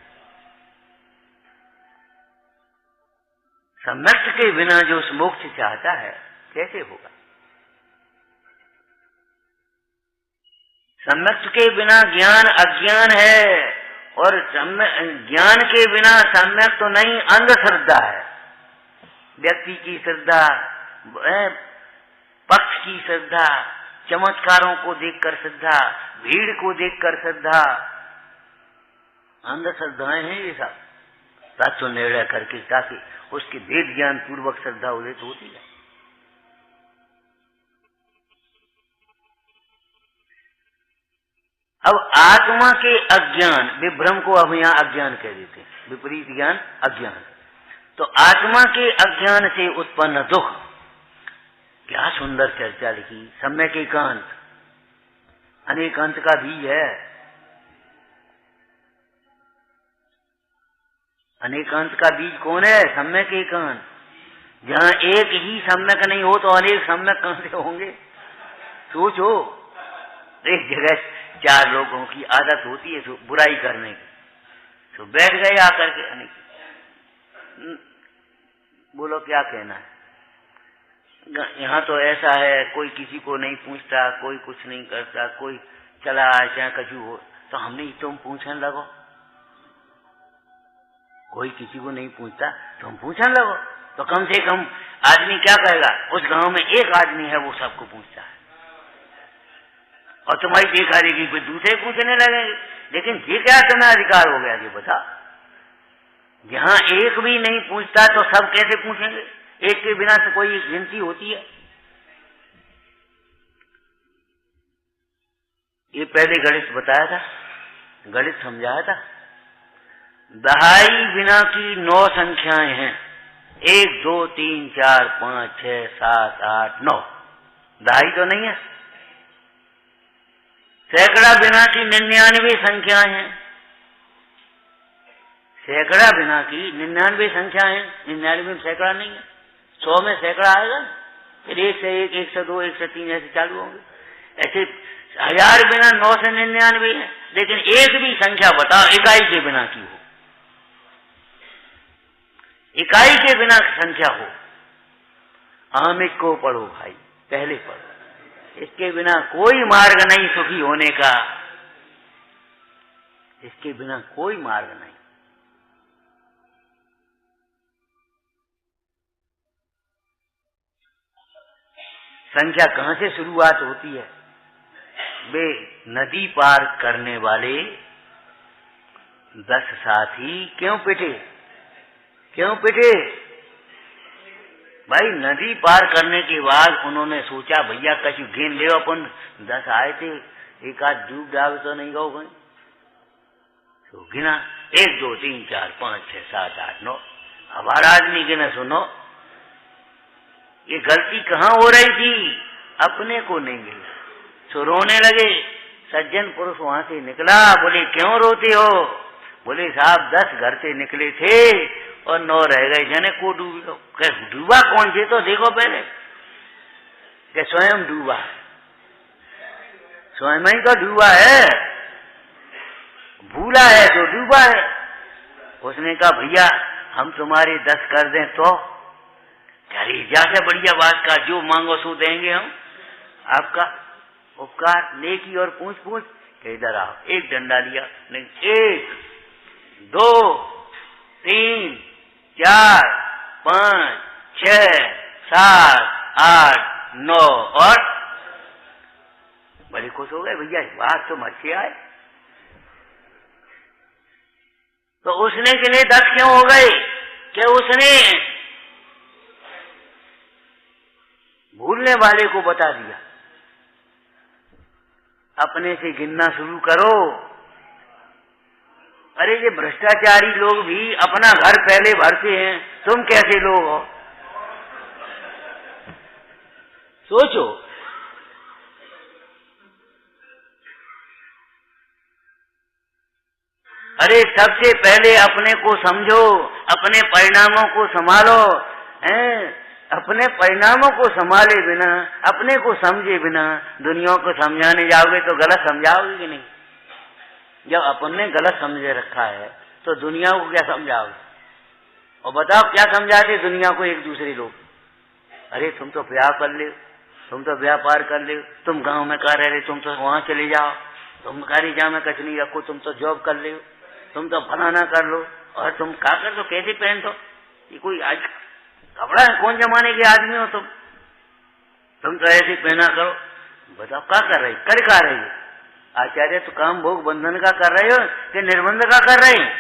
सम्यक्त के बिना जो मोक्ष चाहता है कैसे होगा? सम्यक्त के बिना ज्ञान अज्ञान है, और ज्ञान के बिना सम्यक तो नहीं, अंधश्रद्धा है। व्यक्ति की श्रद्धा, पक्ष की श्रद्धा, चमत्कारों को देखकर श्रद्धा, भीड़ को देखकर श्रद्धा, अंधश्रद्धाएं हैं ये सब। तत्व निर्णय करके ताकि उसके वेद ज्ञान पूर्वक श्रद्धा उदित होती है। अब आत्मा के अज्ञान, विभ्रम को हम यहाँ अज्ञान कह देते हैं, विपरीत ज्ञान अज्ञान। तो आत्मा के अज्ञान से उत्पन्न दुख, क्या सुंदर चर्चा लिखी। सम्यक एकांत अनेकांत का बीज है। अनेकांत का बीज कौन है? सम्यक एकांत। जहाँ एक ही सम्यक नहीं हो तो अनेक सम्यक कहां से होंगे? सोचो, एक जगह 4 लोगों की आदत होती है बुराई करने की, तो बैठ गए आकर के अनेक, बोलो क्या कहना है? यहाँ तो ऐसा है, कोई किसी को नहीं पूछता, कोई कुछ नहीं करता, कोई चला आए चाहे कछु हो, तो हमने तुम पूछने लगो। कोई किसी को नहीं पूछता तो हम पूछने लगो, तो कम से कम आदमी क्या कहेगा? उस गांव में एक आदमी है वो सबको पूछता है, और तुम्हारी देखा देखी कोई दूसरे पूछने लगेंगे। लेकिन ये क्या तुम्हें अधिकार हो गया? ये बता, जहाँ एक भी नहीं पूछता तो सब कैसे पूछेंगे? एक के बिना से कोई गिनती होती है? ये पहले गणित बताया था, गणित समझाया था। दहाई बिना की 9 संख्याएं हैं, 1 2 3 4 5 6 7 8 9। दहाई तो नहीं है। सैकड़ा बिना की 99 संख्याएं हैं। सैकड़ा बिना की 99 संख्याएं हैं, 99 में सैकड़ा नहीं है। 100 में सैकड़ा आएगा, फिर 1 से 1, 1 से 2, 1 से 3 ऐसे चालू होंगे। ऐसे 1000 बिना 9 से 99 है, लेकिन एक भी संख्या बताओ इकाई के बिना की हो, इकाई के बिना संख्या हो। आमिक को पढ़ो भाई, पहले पढ़ो। इसके बिना कोई मार्ग नहीं सुखी होने का, इसके बिना कोई मार्ग नहीं। संख्या कहां से शुरुआत होती है? वे नदी पार करने वाले 10 साथी क्यों पिटे? क्यों पिटे? भाई नदी पार करने के बाद उन्होंने सोचा भैया कछु गेन ले, अपन 10 आए थे, एक आध डूब डाल तो नहीं गो गए, तो गिना 1 2 3 4 5 6 7 8 9। हमारा आदमी गिना, सुनो ये गलती कहाँ हो रही थी? अपने को नहीं मिला, सो रोने लगे। सज्जन पुरुष वहां से निकला, बोले क्यों रोते हो? बोले साहब 10 घर से निकले थे और 9 रह गए, जने को डूबा कौन से तो देखो पहले। कि स्वयं डूबा, स्वयं ही तो डूबा है, भूला है तो डूबा है। उसने कहा भैया हम तुम्हारे 10 कर दें तो? अरे जैसे बढ़िया बात का, जो मांगो सो देंगे हम, आपका उपकार नेकी और पूछ पूछ के इधर आओ। एक डंडा लिया, नहीं 1 2 3 4 5 6 7 8 9 और बड़े खुश हो गए, भैया बात तो अच्छी आए। तो उसने के लिए 10 क्यों हो गए? कि उसने भूलने वाले को बता दिया, अपने से गिनना शुरू करो। अरे ये भ्रष्टाचारी लोग भी अपना घर पहले भरते हैं, तुम कैसे लोग हो? सोचो। अरे सबसे पहले अपने को समझो, अपने परिणामों को संभालो। अपने परिणामों को संभाले बिना, अपने को समझे बिना दुनिया को समझाने जाओगे तो गलत समझाओगे कि नहीं? जब अपन ने गलत समझे रखा है तो दुनिया को क्या समझाओगे? और बताओ क्या समझाते दुनिया को एक दूसरे लोग? अरे तुम तो ब्याह कर ले, तुम तो व्यापार कर ले, तुम गांव में कह रहे, तुम तो वहां चले जाओ, तुम कारी जा में कचनी रखो, तुम तो जॉब कर ले, तुम तो फलाना कर लो, और तुम क्या कर दो, कैसे पहन दो? ये कोई आज कपड़ा है? कौन जमाने के आदमी हो तुम तो ऐसे पहना करो। बताओ क्या कर रहे, कर क्या रहे? आचार्य तो काम भोग बंधन का कर रहे हो कि निर्बंध का कर रहे हैं?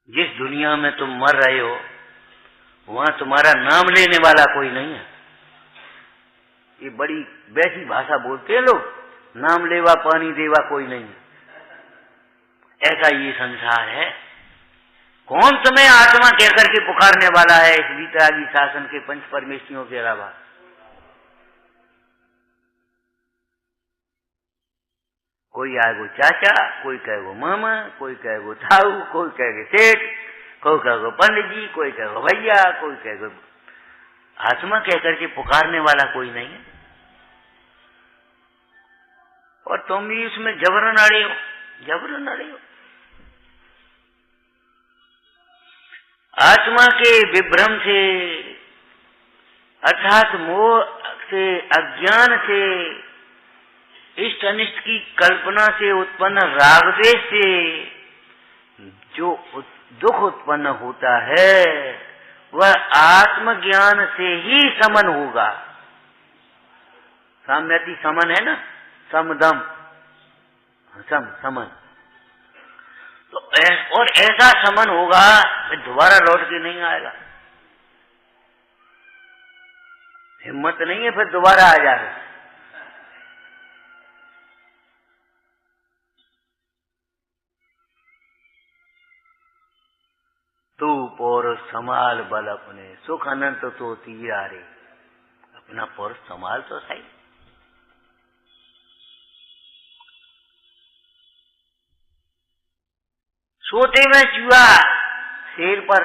जिस दुनिया में तुम मर रहे हो वहां तुम्हारा नाम लेने वाला कोई नहीं है। ये बड़ी वैसी भाषा बोलते हैं लोग, नाम लेवा पानी देवा कोई नहीं है। ऐसा ये संसार है। कौन तुम्हें आत्मा कहकर के पुकारने वाला है इस वीतरागी शासन के पंच परमेश्वरियों के अलावा? कोई आएगो चाचा, कोई कहेगो मामा, कोई कहेगो ताऊ, कोई कहेगो सेठ, कोई कहेगो पंडित जी, कोई कहेगो भैया, कोई कहेगो। आत्मा कहकर के पुकारने वाला कोई नहीं है। और तुम भी उसमें जबरन अड़े हो, जबरन अड़े हो। आत्मा के विभ्रम से अर्थात मोह से, अज्ञान से, इष्ट अनिष्ट की कल्पना से उत्पन्न राग द्वेष से जो दुख उत्पन्न होता है वह आत्मज्ञान से ही समन होगा। साम्यति समन है ना, समदम समन। तो और ऐसा समन होगा कि दोबारा लौट के नहीं आएगा। हिम्मत नहीं है फिर दोबारा आ जाएगा। तू पौरुष संभाल बल अपने, सुख अनंत तो तीरा रे। अपना पौरुष संभाल तो सही। सोते में चूहा शेर पर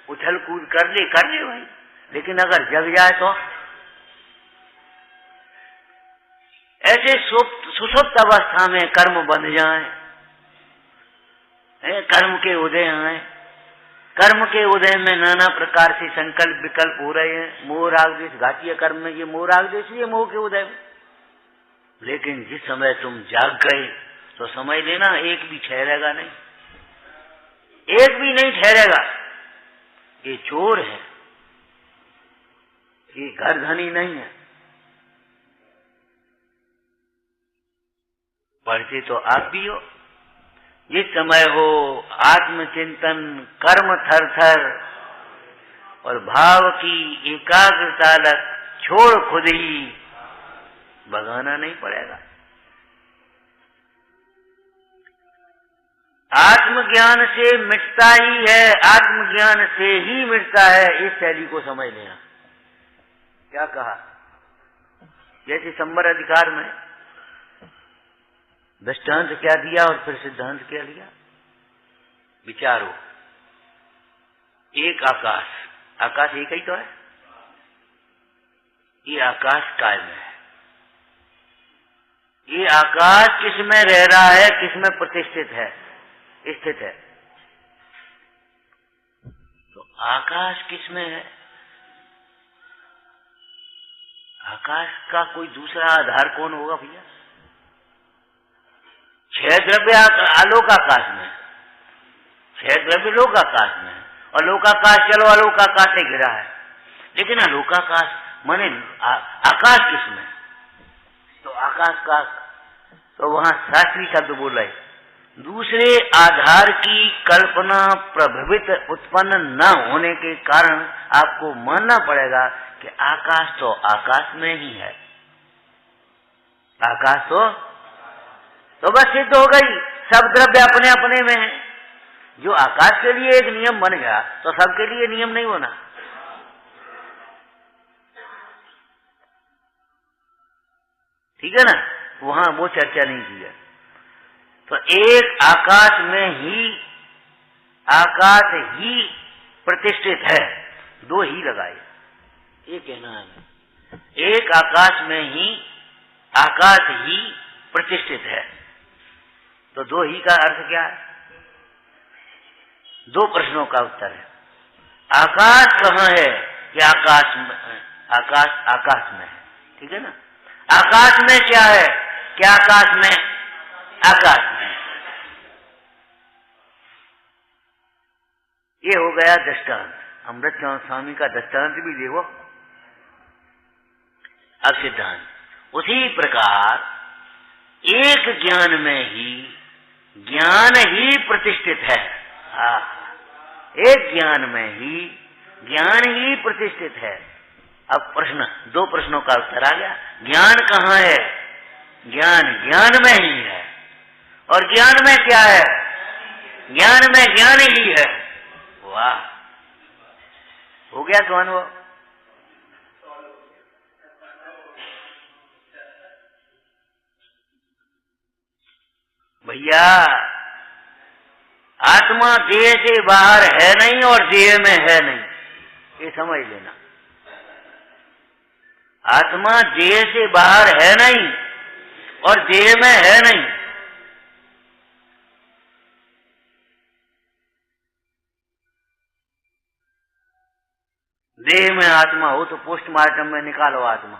उछल कूद कर ले भाई, लेकिन अगर जग जाए तो ऐसे सुषुप्त अवस्था में कर्म बंध जाए, कर्म के उदय आए। कर्म के उदय में नाना प्रकार से संकल्प विकल्प हो रहे हैं। मोह राग द्वेष घातीय कर्म में ये मोह राग द्वेष, ये मोह के उदय में। लेकिन जिस समय तुम जाग गए तो समझ लेना एक भी ठहरेगा नहीं, एक भी नहीं ठहरेगा। ये चोर है, ये घर धनी नहीं है। पढ़ते तो आप भी हो। जिस समय हो आत्मचिंतन, कर्म थर थर और भाव की एकाग्रता लग छोड़ खुद ही, भगाना नहीं पड़ेगा। आत्मज्ञान से मिटता ही है, आत्मज्ञान से ही मिटता है। इस शैली को समझ लेना। क्या कहा? जैसे संवर अधिकार में दृष्टांत क्या दिया और फिर सिद्धांत क्या लिया, विचारो। एक आकाश, आकाश एक ही तो है। ये आकाश कायम है। ये आकाश किसमें रह रहा है, किसमें प्रतिष्ठित है, स्थित है? तो आकाश किसमें है? आकाश का कोई दूसरा आधार कौन होगा भैया? छह द्रव्य आलोक आकाश में, छह द्रव्य लोक आकाश में, और लोकाकाश चलो अलोकाकाश से घिरा है। लेकिन अलोकाकाश माने आकाश किसमें? तो आकाश का तो वहां शास्त्रीय शब्द बोला है, दूसरे आधार की कल्पना प्रभावित उत्पन्न न होने के कारण आपको मानना पड़ेगा कि आकाश तो आकाश में ही है। आकाश तो बस सिद्ध हो गई, सब द्रव्य अपने अपने में है। जो आकाश के लिए एक नियम बन गया तो सबके लिए नियम नहीं होना। ठीक है ना? वहां वो चर्चा नहीं की है। तो एक आकाश में ही, आकाश ही प्रतिष्ठित है। दो ही लगाए, ये कहना है। एक आकाश में ही आकाश ही प्रतिष्ठित है। तो दो ही का अर्थ क्या है? दो प्रश्नों का उत्तर है। आकाश कहाँ है? कि आकाश में है। ठीक है ना? आकाश में क्या है? क्या आकाश में? आकाश में। ये हो गया दृष्टांत। अमृत चंद्र स्वामी का दृष्टांत भी देखो। अब सिद्धांत उसी प्रकार एक ज्ञान में ही ज्ञान ही प्रतिष्ठित है। एक ज्ञान में ही ज्ञान ही प्रतिष्ठित है। अब प्रश्न, दो प्रश्नों का उत्तर आ गया। ज्ञान कहाँ है? ज्ञान ज्ञान में ही है। और ज्ञान में क्या है? ज्ञान में ज्ञान ही है। वाह, हो गया तो अनुभव। भैया आत्मा देह से बाहर है नहीं और देह में है नहीं, ये समझ लेना। आत्मा देह से बाहर है नहीं और देह में है नहीं। देह में आत्मा हो तो पोस्टमार्टम में निकालो आत्मा,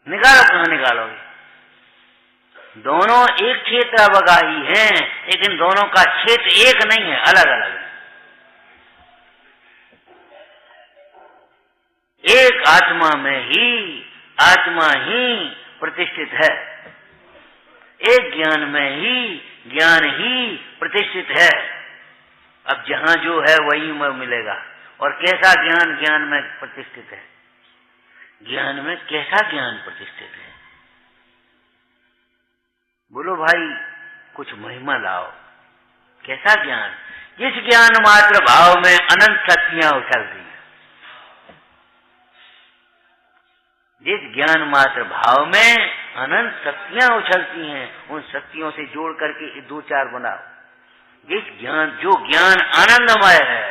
निकालो, कहां निकालोगे? दोनों एक क्षेत्र अवगाही हैं, लेकिन दोनों का क्षेत्र एक नहीं है, अलग अलग है। एक आत्मा में ही आत्मा ही प्रतिष्ठित है। एक ज्ञान में ही ज्ञान ही प्रतिष्ठित है। अब जहां जो है वही में मिलेगा। और कैसा ज्ञान ज्ञान में प्रतिष्ठित है? ज्ञान में कैसा ज्ञान प्रतिष्ठित है? बोलो भाई, कुछ महिमा लाओ। कैसा ज्ञान? जिस ज्ञान मात्र भाव में अनंत शक्तियां उछलती हैं। जिस ज्ञान मात्र भाव में अनंत शक्तियां उछलती हैं, उन शक्तियों से जोड़ करके दो चार बनाओ। जिस ज्ञान, जो ज्ञान आनंदमय है,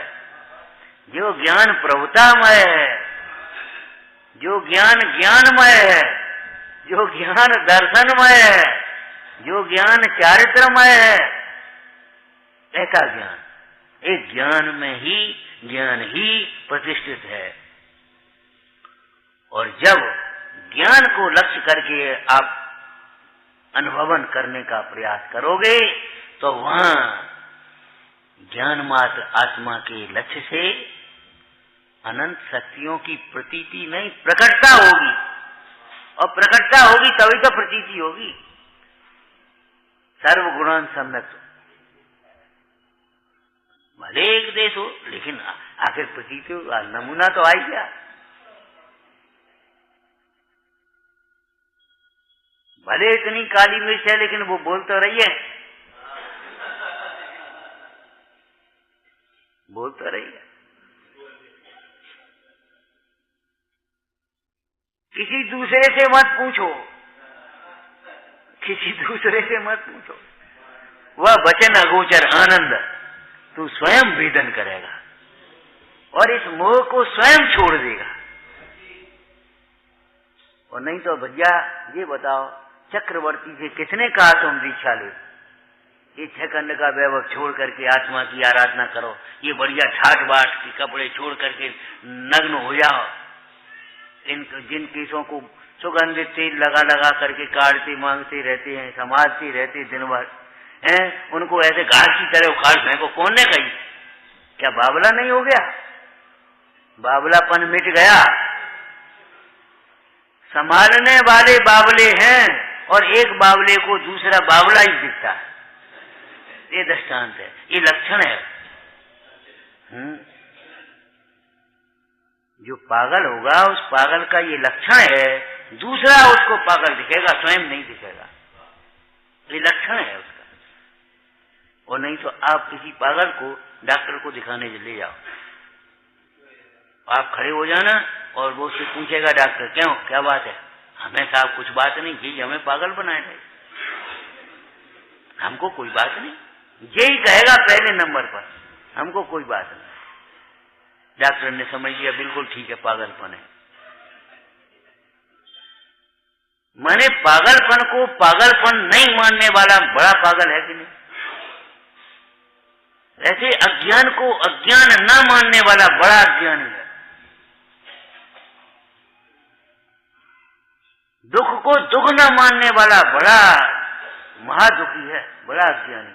जो ज्ञान प्रभुतामय है, जो ज्ञान ज्ञानमय है, जो ज्ञान दर्शनमय है, जो ज्ञान चारित्रमय है, ऐसा ज्ञान, एक ज्ञान में ही ज्ञान ही प्रतिष्ठित है। और जब ज्ञान को लक्ष्य करके आप अनुभवन करने का प्रयास करोगे तो वहां ज्ञान मात्र आत्मा के लक्ष्य से अनंत शक्तियों की प्रतीति नहीं, प्रकटता होगी। और प्रकटता होगी तभी तो प्रतीति होगी। सर्वगुणान सम्यक, भले एक देश हो, लेकिन आखिर प्रतीति नमूना तो आई गया। भले इतनी काली मिर्च है, लेकिन वो बोल तो रही है, बोल तो रही है। किसी दूसरे से मत पूछो, किसी दूसरे से मत पूछो। वह वचन अगोचर आनंद तू स्वयं भेदन करेगा और इस मोह को स्वयं छोड़ देगा। और नहीं तो भैया ये बताओ, चक्रवर्ती से किसने कहा तुम दीक्षा लो? ये 6 खंड का वैभव छोड़ करके आत्मा की आराधना करो, ये बढ़िया ठाट बाट के कपड़े छोड़ करके नग्न हो जाओ। जिन केसों को सुगंधित तेल लगा लगा करके काटते मांगते रहते हैं, समाजते रहते दिन भर हैं, उनको ऐसे घास की तरह उखाड़ फेंको। कौन ने कही? क्या बावला नहीं हो गया? बावलापन मिट गया। संभालने वाले बावले हैं और एक बावले को दूसरा बावला ही दिखता है। ये दृष्टांत है, ये लक्षण है। जो पागल होगा उस पागल का ये लक्षण है, दूसरा उसको पागल दिखेगा, स्वयं नहीं दिखेगा। ये लक्षण है उसका। और नहीं तो आप किसी पागल को डॉक्टर को दिखाने ले जाओ, आप खड़े हो जाना और वो उससे पूछेगा डॉक्टर क्यों, क्या बात है? हमें साहब कुछ बात नहीं जी, हमें पागल बनाए थे, हमको कोई बात नहीं, यही कहेगा पहले नंबर पर, हमको कोई बात नहीं। डॉक्टर ने समझ लिया बिल्कुल ठीक है, पागलपन है। माने पागलपन को पागलपन नहीं मानने वाला बड़ा पागल है कि नहीं? ऐसे अज्ञान को अज्ञान न मानने वाला बड़ा अज्ञानी है। दुख को दुख न मानने वाला बड़ा महादुखी है, बड़ा अज्ञानी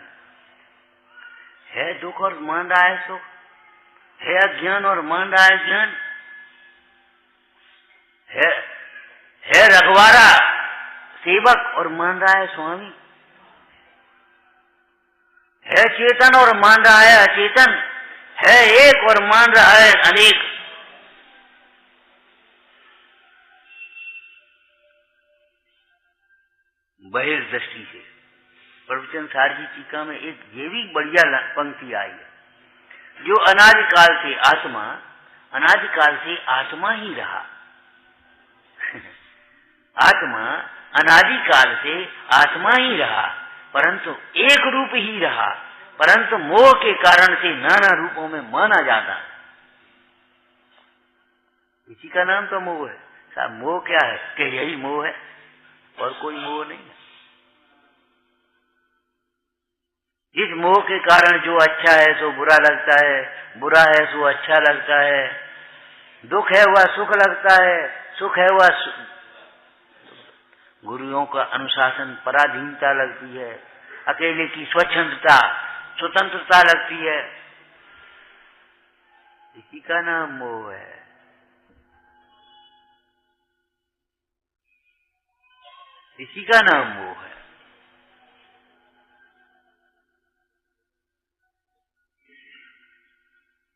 है। दुख और मान रहा है सुख, है अज्ञान और मान रहा है ज्ञान, है रखवारा सेवक और मान रहा है स्वामी, है चेतन और मान रहा है अचेतन, है एक और मान रहा है अनेक। बहिर्दृष्टि से प्रवचन सार जी टीका में एक ये भी बढ़िया पंक्ति आई है, जो अनादिकाल से आत्मा ही रहा। आत्मा अनादिकाल से आत्मा ही रहा, परंतु एक रूप ही रहा, परंतु मोह के कारण से नाना रूपों में माना जाता है। इसी का नाम तो मोह है। साहब मोह क्या है? कि यही मोह है और कोई मोह नहीं है। जिस मोह के कारण जो अच्छा है सो बुरा लगता है, बुरा है सो अच्छा लगता है, दुख है वह सुख लगता है, सुख है वह गुरुओं का अनुशासन पराधीनता लगती है, अकेले की स्वच्छंदता स्वतंत्रता लगती है। इसी का नाम मोह है। इसी का नाम मोह है।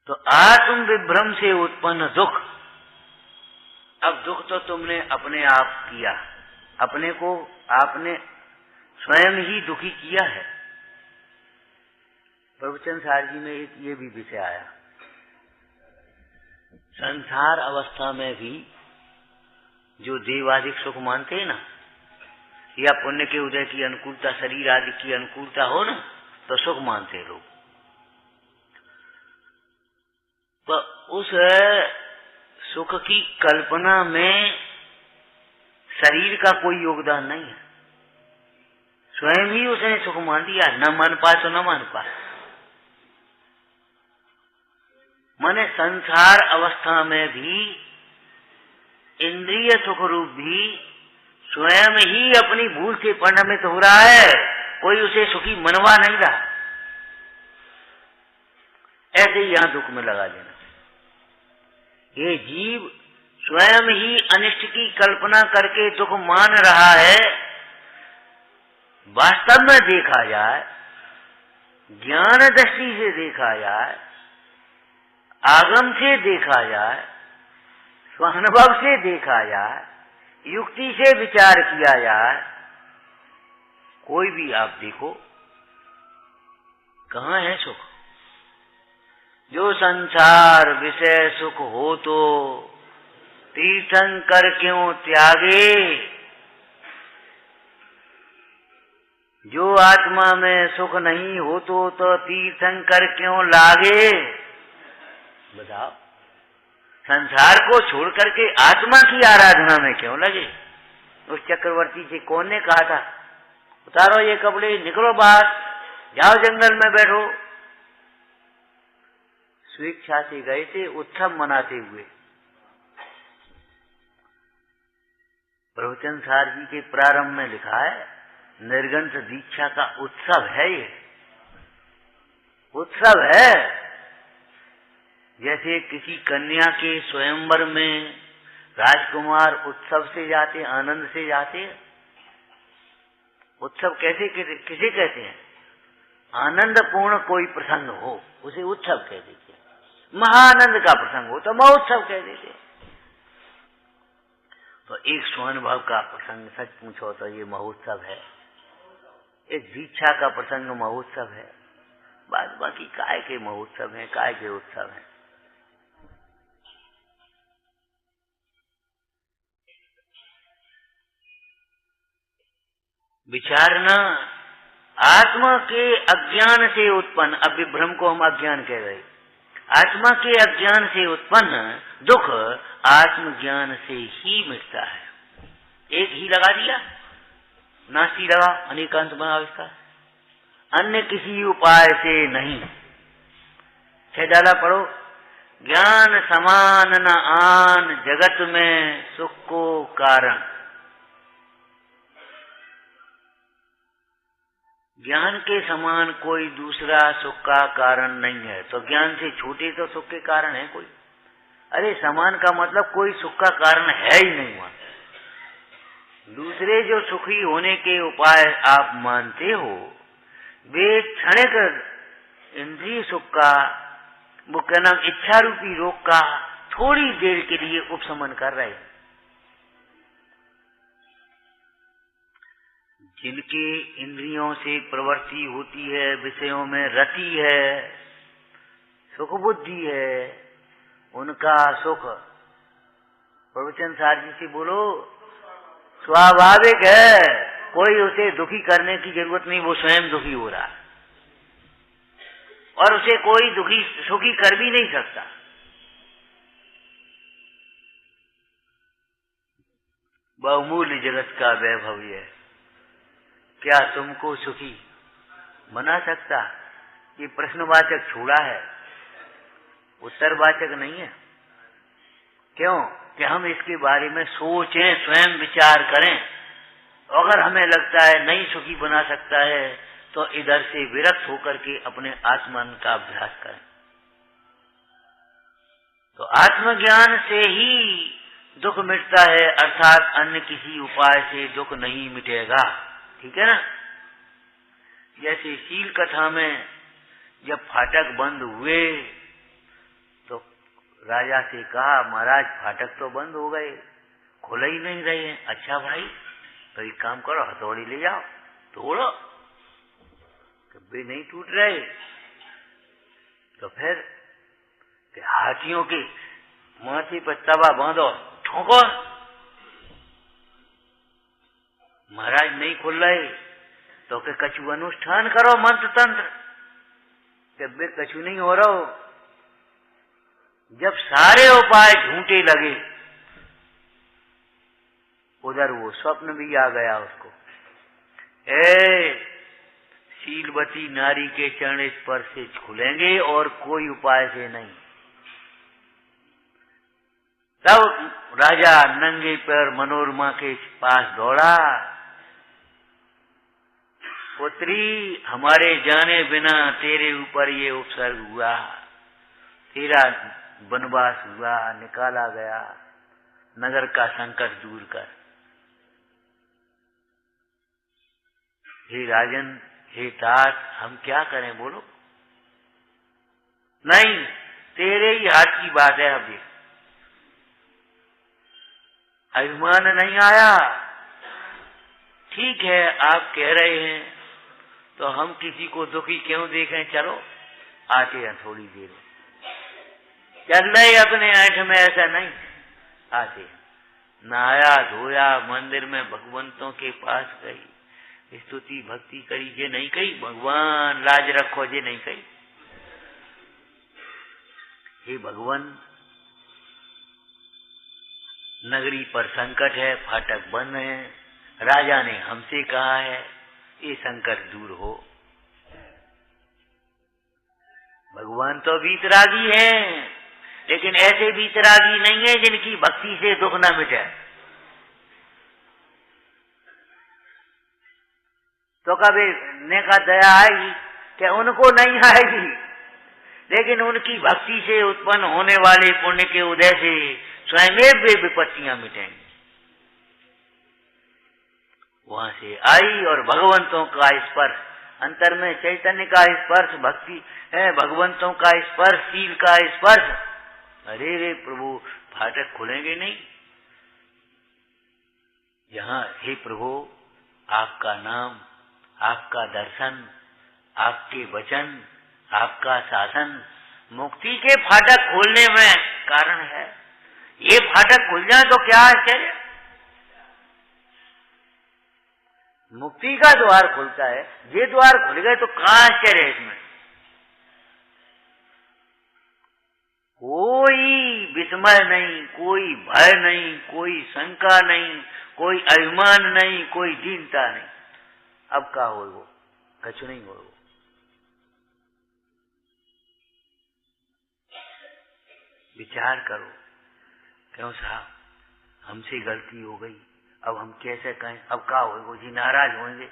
तो आत्म विभ्रम से उत्पन्न दुख, अब दुख तो तुमने अपने आप किया, अपने को आपने स्वयं ही दुखी किया है। प्रवचन सार जी में एक ये भी विषय आया, संसार अवस्था में भी जो देवादिक सुख मानते हैं ना, या पुण्य के उदय की अनुकूलता, शरीर आदि की अनुकूलता हो ना, तो सुख मानते लोग। तो उस सुख की कल्पना में शरीर का कोई योगदान नहीं है, स्वयं ही उसने सुख मान लिया। न मान पाए तो न मान पाए। माने संसार अवस्था में भी इंद्रिय सुख रूप भी स्वयं ही अपनी भूल से परिणमित हो रहा है, कोई उसे सुखी मनवा नहीं रहा। ऐसे ही यहां दुख में लगा लेना। ये जीव स्वयं ही अनिष्ट की कल्पना करके दुख मान रहा है। वास्तव में देखा जाए, ज्ञान दृष्टि से देखा जाए, आगम से देखा जाए, स्वानुभव से देखा जाए, युक्ति से विचार किया जाए, कोई भी आप देखो, कहाँ है सुख? जो संसार विषय सुख हो तो तीर्थंकर क्यों त्यागे, जो आत्मा में सुख नहीं हो तो तीर्थंकर क्यों लागे। बताओ, संसार को छोड़ करके आत्मा की आराधना में क्यों लगे? उस चक्रवर्ती से कौन ने कहा था, उतारो ये कपड़े, निकलो बाहर, जाओ जंगल में बैठो? स्वेच्छा से गए थे उत्सव मनाते हुए। प्रवचन सार जी के प्रारंभ में लिखा है, निर्गंथ दीक्षा का उत्सव है। ये उत्सव है। जैसे किसी कन्या के स्वयंवर में राजकुमार उत्सव से जाते, आनंद से जाते। उत्सव किसे कहते हैं? आनंद पूर्ण कोई प्रसंग हो उसे उत्सव कह देते हैं। महाआनंद का प्रसंग हो तो महोत्सव कह देते हैं। तो एक स्वानुभव का प्रसंग सच पूछो तो ये महोत्सव है। एक दीक्षा का प्रसंग महोत्सव है। बाद बाकी काय के महोत्सव हैं, काय के उत्सव हैं। विचारना आत्मा के अज्ञान से उत्पन्न, अब विभ्रम को हम अज्ञान कह रहे, आत्मा के अज्ञान से उत्पन्न दुख आत्मज्ञान से ही मिटता है। एक ही लगा दिया, नास्ति लगा अनेकांत बना इसका, अन्य किसी उपाय से नहीं। 6 डाला पढ़ो। ज्ञान समान न आन जगत में सुख को कारण। ज्ञान के समान कोई दूसरा सुख का कारण नहीं है। तो ज्ञान से छोटे तो सुख के कारण है कोई? अरे समान का मतलब कोई सुख का कारण है ही नहीं वहां। दूसरे जो सुखी होने के उपाय आप मानते हो, वे क्षणिक इंद्रिय सुख का, वो क्या नाम, इच्छा रूपी रोग का थोड़ी देर के लिए उपशमन कर रहे हैं। जिनके इंद्रियों से प्रवृत्ति होती है, विषयों में रति है, सुख बुद्धि है, उनका सुख, प्रवचन सार जी से बोलो, स्वाभाविक है। कोई उसे दुखी करने की जरूरत नहीं, वो स्वयं दुखी हो रहा है और उसे कोई सुखी कर भी नहीं सकता। बहुमूल्य जगत का वैभव है, क्या तुमको सुखी बना सकता? ये प्रश्नवाचक छोड़ा है, उत्तरवाचक नहीं है। क्यों? कि हम इसके बारे में सोचें, स्वयं विचार करें। अगर हमें लगता है नहीं सुखी बना सकता है तो इधर से विरक्त होकर के अपने आत्मज्ञान का अभ्यास करें। तो आत्मज्ञान से ही दुख मिटता है, अर्थात अन्य किसी उपाय से दुख नहीं मिटेगा। ठीक है ना? जैसे शील कथा में जब फाटक बंद हुए तो राजा से कहा, महाराज फाटक तो बंद हो गए, खुल ही नहीं रहे हैं। अच्छा भाई, तो एक काम करो, हथौड़ी ले जाओ, तोड़ो। कभी नहीं टूट रहे तो फिर हाथियों के माथे पर तवा बांधो, ठोको। महाराज नहीं खुल रहे तो के कछु अनुष्ठान करो, मंत्र तंत्र। कभी कछु नहीं हो रहा हो। जब सारे उपाय झूठे लगे, उधर वो स्वप्न भी आ गया उसको। शीलवती नारी के चरण स्पर्श से खुलेंगे और कोई उपाय से नहीं। तब राजा नंगे पैर मनोरमा के पास दौड़ा, पुत्री, हमारे जाने बिना तेरे ऊपर ये उपसर्ग हुआ, तेरा वनवास हुआ, निकाला गया, नगर का संकट दूर कर। हे राजन, हे तात, हम क्या करें बोलो? नहीं, तेरे ही हाथ की बात है। अभी अभिमान नहीं आया। ठीक है, आप कह रहे हैं तो हम किसी को दुखी क्यों देखें? चलो आते हैं थोड़ी देर, चल रहे अपने ऐठ में, ऐसा नहीं आते। नहाया धोया, मंदिर में भगवंतों के पास गई, स्तुति भक्ति करी, जे नहीं कही, भगवान लाज रखो, जे नहीं कही। हे भगवान, नगरी पर संकट है, फाटक बंद है, राजा ने हमसे कहा है ये संकट दूर हो। भगवान तो वीतरागी हैं, लेकिन ऐसे वीतरागी नहीं है जिनकी भक्ति से दुख न मिटे। तो कभी ने का दया आएगी क्या? उनको नहीं आएगी, लेकिन उनकी भक्ति से उत्पन्न होने वाले पुण्य के उदय से स्वयं वे विपत्तियां मिटेंगी। वहां से आई और भगवंतों का स्पर्श, अंतर में चैतन्य का स्पर्श, भक्ति है, भगवंतों का स्पर्श, शील का स्पर्श। अरे रे प्रभु, फाटक खुलेंगे नहीं। यहाँ हे प्रभु, आपका नाम, आपका दर्शन, आपके वचन, आपका शासन मुक्ति के फाटक खोलने में कारण है। ये फाटक खुल जाए तो क्या आश्चर्य? मुक्ति का द्वार खुलता है, ये द्वार खुल गए तो कहाँ आश्चर्य है इसमें? कोई विस्मय नहीं, कोई भय नहीं, कोई शंका नहीं, कोई अभिमान नहीं, कोई दीनता नहीं। अब का हो वो, कछु नहीं हो वो। विचार करो, क्यों साहब हमसे गलती हो गई, अब हम कैसे कहें, अब का हो जी, नाराज होंगे,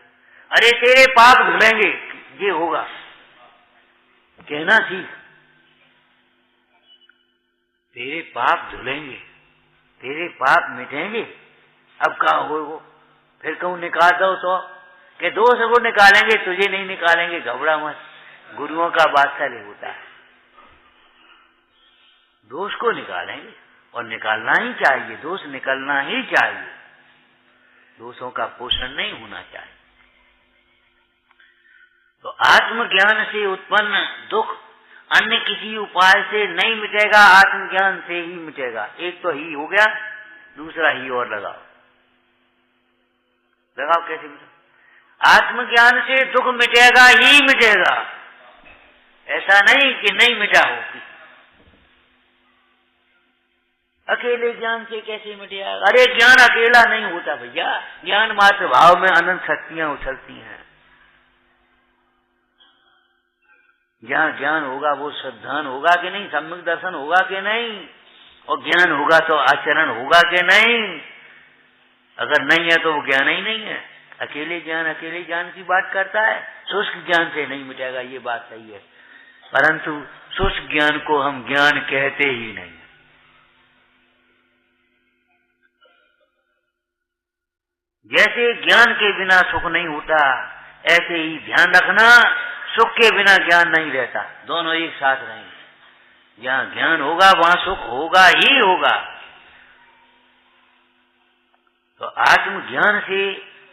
अरे तेरे पाप धुलेंगे, ये होगा, कहना सीख, तेरे पाप धुलेंगे, तेरे पाप मिटेंगे, अब का हो वो। फिर कहूं निकाल दो तो कि दोष को निकालेंगे, तुझे नहीं निकालेंगे, घबरा मत। गुरुओं का वात्सल्य होता है, दोष को निकालेंगे और निकालना ही चाहिए, दोष निकलना ही चाहिए, दोषों का पोषण नहीं होना चाहिए। तो आत्मज्ञान से उत्पन्न दुख अन्य किसी उपाय से नहीं मिटेगा, आत्मज्ञान से ही मिटेगा। एक तो ही हो गया, दूसरा ही और लगाओ, लगाओ कैसे मिटेगा? आत्मज्ञान से दुख मिटेगा ही मिटेगा, ऐसा नहीं कि नहीं मिटा हो। अकेले ज्ञान से कैसे मिटेगा? अरे ज्ञान अकेला नहीं होता भैया, ज्ञान मात्र भाव में अनंत शक्तियां उछलती हैं। जहाँ ज्ञान होगा वो श्रद्धान होगा कि नहीं, सम्यक दर्शन होगा कि नहीं, और ज्ञान होगा तो आचरण होगा कि नहीं। अगर नहीं है तो वो ज्ञान ही नहीं है। अकेले ज्ञान की बात करता है, शुष्क ज्ञान से नहीं मिटेगा, ये बात सही है। परंतु शुष्क ज्ञान को हम ज्ञान कहते ही नहीं। जैसे ज्ञान के बिना सुख नहीं होता, ऐसे ही ध्यान रखना, सुख के बिना ज्ञान नहीं रहता, दोनों एक साथ रहेंगे। जहाँ ज्ञान होगा वहाँ सुख होगा ही होगा। तो आत्मज्ञान से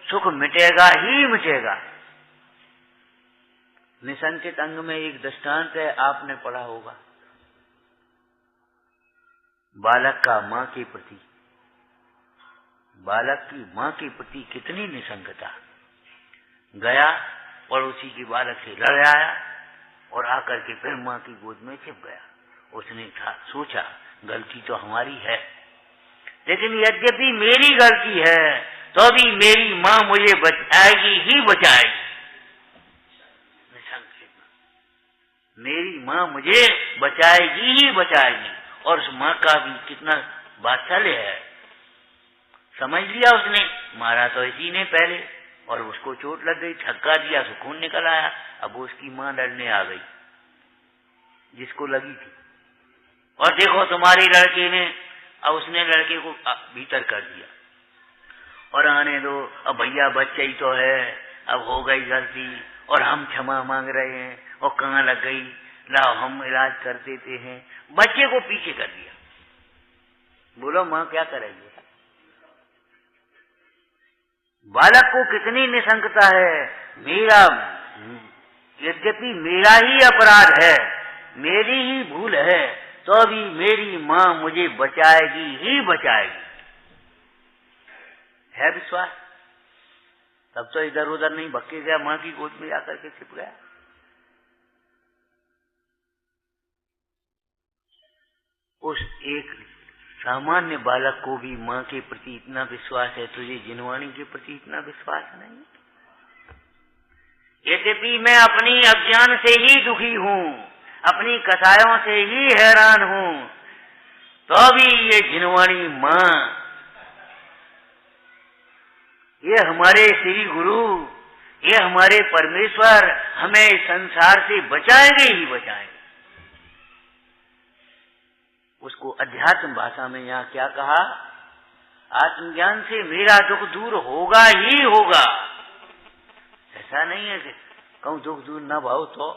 सुख मिटेगा ही मिटेगा। निसंकित अंग में एक दृष्टांत है, आपने पढ़ा होगा, बालक का माँ के प्रति, बालक की माँ के प्रति कितनी निसंगता। गया पड़ोसी की बालक से लड़ आया और आकर के फिर माँ की गोद में छिप गया। उसने सोचा गलती तो हमारी है, लेकिन यद्यपि मेरी गलती है तो भी मेरी माँ मुझे बचाएगी ही बचाएगी। मेरी माँ मुझे बचाएगी ही बचाएगी। और उस माँ का भी कितना वात्सल्य है, समझ लिया उसने। मारा तो इसी ने पहले और उसको चोट लग गई, धक्का दिया तो खून निकल आया। अब उसकी माँ लड़ने आ गई जिसको लगी थी, और देखो तुम्हारी लड़के ने, अब उसने लड़के को भीतर कर दिया और आने दो, अब भैया बच्चा ही तो है, अब हो गई गलती और हम क्षमा मांग रहे हैं, और कहाँ लग गई, लाओ हम इलाज कर देते हैं। बच्चे को पीछे कर दिया। बोलो माँ क्या करेगी? बालक को कितनी निसंगता है, मेरा यद्यपि मेरा ही अपराध है, मेरी ही भूल है, तो भी मेरी माँ मुझे बचाएगी ही बचाएगी। है विश्वास? तब तो इधर उधर नहीं भटके गया, माँ की गोद में जाकर के छिप गया। उस एक सामान्य बालक को भी माँ के प्रति इतना विश्वास है, तुझे जिनवाणी के प्रति इतना विश्वास नहीं? यद्यपि मैं अपनी अज्ञान से ही दुखी हूँ, अपनी कसायों से ही हैरान हूँ, तो भी ये जिनवाणी माँ, ये हमारे श्री गुरु, ये हमारे परमेश्वर हमें इस संसार से बचाएंगे ही बचाएंगे। उसको अध्यात्म भाषा में यहाँ क्या कहा? आत्मज्ञान से मेरा दुख दूर होगा ही होगा। ऐसा नहीं है कि कहूँ दुख दूर न भाव तो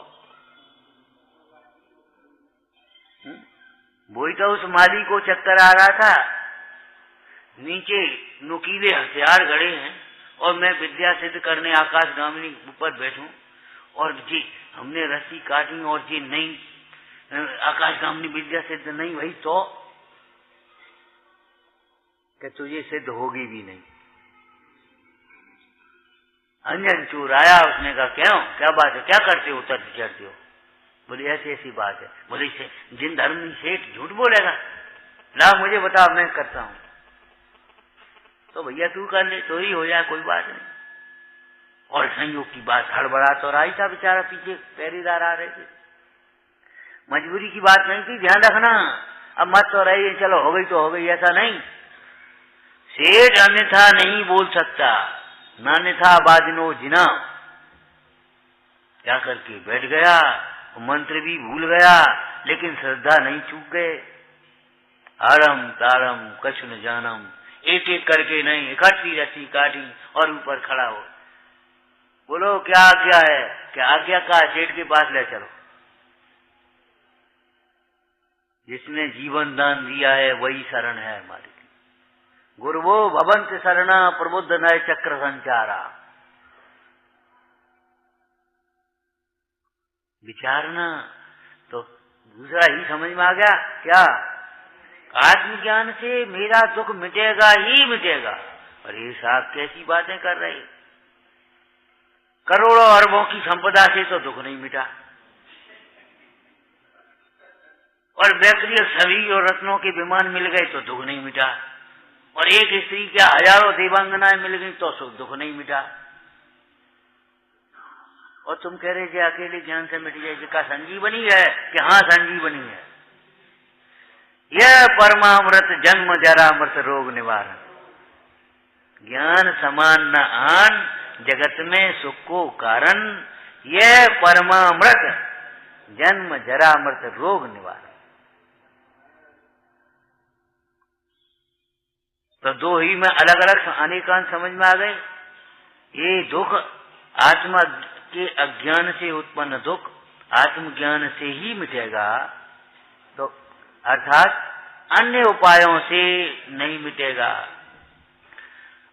वही तो उस माली को चक्कर आ रहा था, नीचे नुकीले हथियार गड़े हैं और मैं विद्या सिद्ध करने आकाशगामिनी ऊपर बैठूं, और जी हमने रस्सी काटी और जी नहीं आकाशगामिनी विद्या सिद्ध नहीं हुई तो कि तुझे सिद्ध होगी भी नहीं। अंजन चोर आया, उसने कहा क्यों, क्या बात है, क्या करते हो, उतर चढ़ते हो? बोले ऐसी ऐसी बात है। बोले जिन धर्मी सेठ झूठ बोलेगा, ला मुझे बता, मैं करता हूं। तो भैया तू कर ले, तो ही हो जाए, कोई बात नहीं। और संयोग की बात हड़बड़ा तो रहा था बेचारा, पीछे पहरेदार आ रहे थे। मजबूरी की बात नहीं थी, ध्यान रखना। अब मत तो रही, चलो हो गई तो हो गई, ऐसा नहीं। सेठ अन्यथा नहीं बोल सकता, नान्यथा बादिनो जिना। क्या करके बैठ गया, मंत्र भी भूल गया, लेकिन श्रद्धा नहीं चूक गए। आरम तारम कछु न जानम, एक एक करके नहीं, इकट्ठी रस्सी काटी और ऊपर खड़ा हो। बोलो क्या आज्ञा है? क्या आज्ञा का? सेठ के पास ले चलो। जिसने जीवन दान दिया है वही शरण है हमारी। गुरुवो भवंत शरणा प्रबुद्ध नय चक्र संचारा। विचारना तो दूसरा ही समझ में आ गया। क्या? आत्मज्ञान से मेरा दुख मिटेगा ही मिटेगा। अरे साहब कैसी बातें कर रहे, करोड़ों अरबों की संपदा से तो दुख नहीं मिटा, और वैक्रिय सभी और रत्नों के विमान मिल गए तो दुख नहीं मिटा, और एक स्त्री क्या हजारों देवांगनाएं मिल गई तो दुख नहीं मिटा। और तुम कह रहे थे अकेले ज्ञान से मिट जाए, का संजीवनी है कि हाँ संजीवनी है। यह परमामृत जन्म जरा मृत रोग निवारण। ज्ञान समान न आन जगत में सुख को कारण, यह परमामृत जन्म जरा मृत रोग निवारण। तो दो ही में अलग अलग अनेकांत समझ में आ गए। ये दुख आत्मा के अज्ञान से उत्पन्न दुख आत्मज्ञान से ही मिटेगा, तो अर्थात अन्य उपायों से नहीं मिटेगा।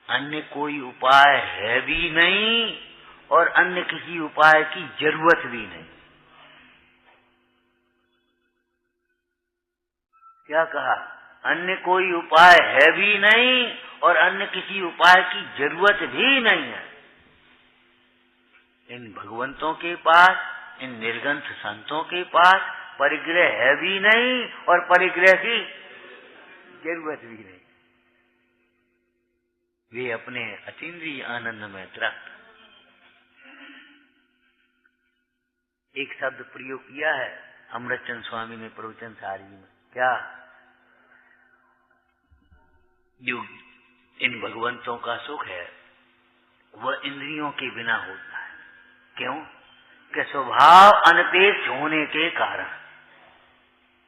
अन्य कोई उपाय है भी नहीं और अन्य किसी उपाय की जरूरत भी नहीं। क्या कहा? अन्य कोई उपाय है भी नहीं और अन्य किसी उपाय की जरूरत भी नहीं है। इन भगवंतों के पास, इन निर्गंथ संतों के पास परिग्रह है भी नहीं और परिग्रह की जरूरत भी नहीं। वे अपने अतीन्द्रिय आनंद में तृप्त। एक शब्द प्रयोग किया है अमृतचंद स्वामी ने प्रवचन सारी में। क्या? जो इन भगवंतों का सुख है वह इंद्रियों के बिना होता है। क्यों? कि स्वभाव अनपेक्ष होने के कारण।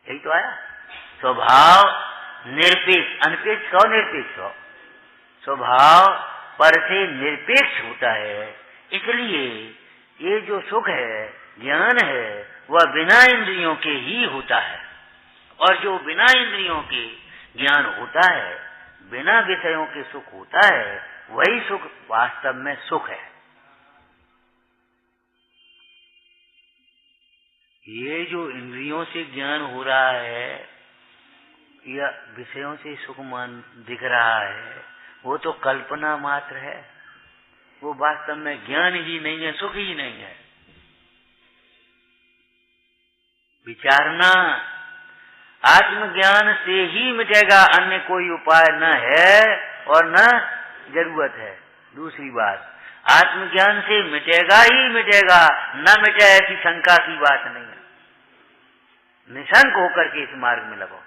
यही तो आया, स्वभाव निरपेक्ष। अनपेक्ष हो, निरपेक्ष हो। स्वभाव पर से निरपेक्ष होता है, इसलिए ये जो सुख है, ज्ञान है, वह बिना इंद्रियों के ही होता है। और जो बिना इंद्रियों के ज्ञान होता है, बिना विषयों के सुख होता है, वही सुख वास्तव में सुख है। ये जो इंद्रियों से ज्ञान हो रहा है या विषयों से सुख मान दिख रहा है, वो तो कल्पना मात्र है। वो वास्तव में ज्ञान ही नहीं है, सुख ही नहीं है। विचारना, आत्मज्ञान से ही मिटेगा, अन्य कोई उपाय न है और न जरूरत है। दूसरी बात, आत्मज्ञान से मिटेगा ही मिटेगा, न मिटे ऐसी शंका की बात नहीं है। निशंक होकर के इस मार्ग में लगो।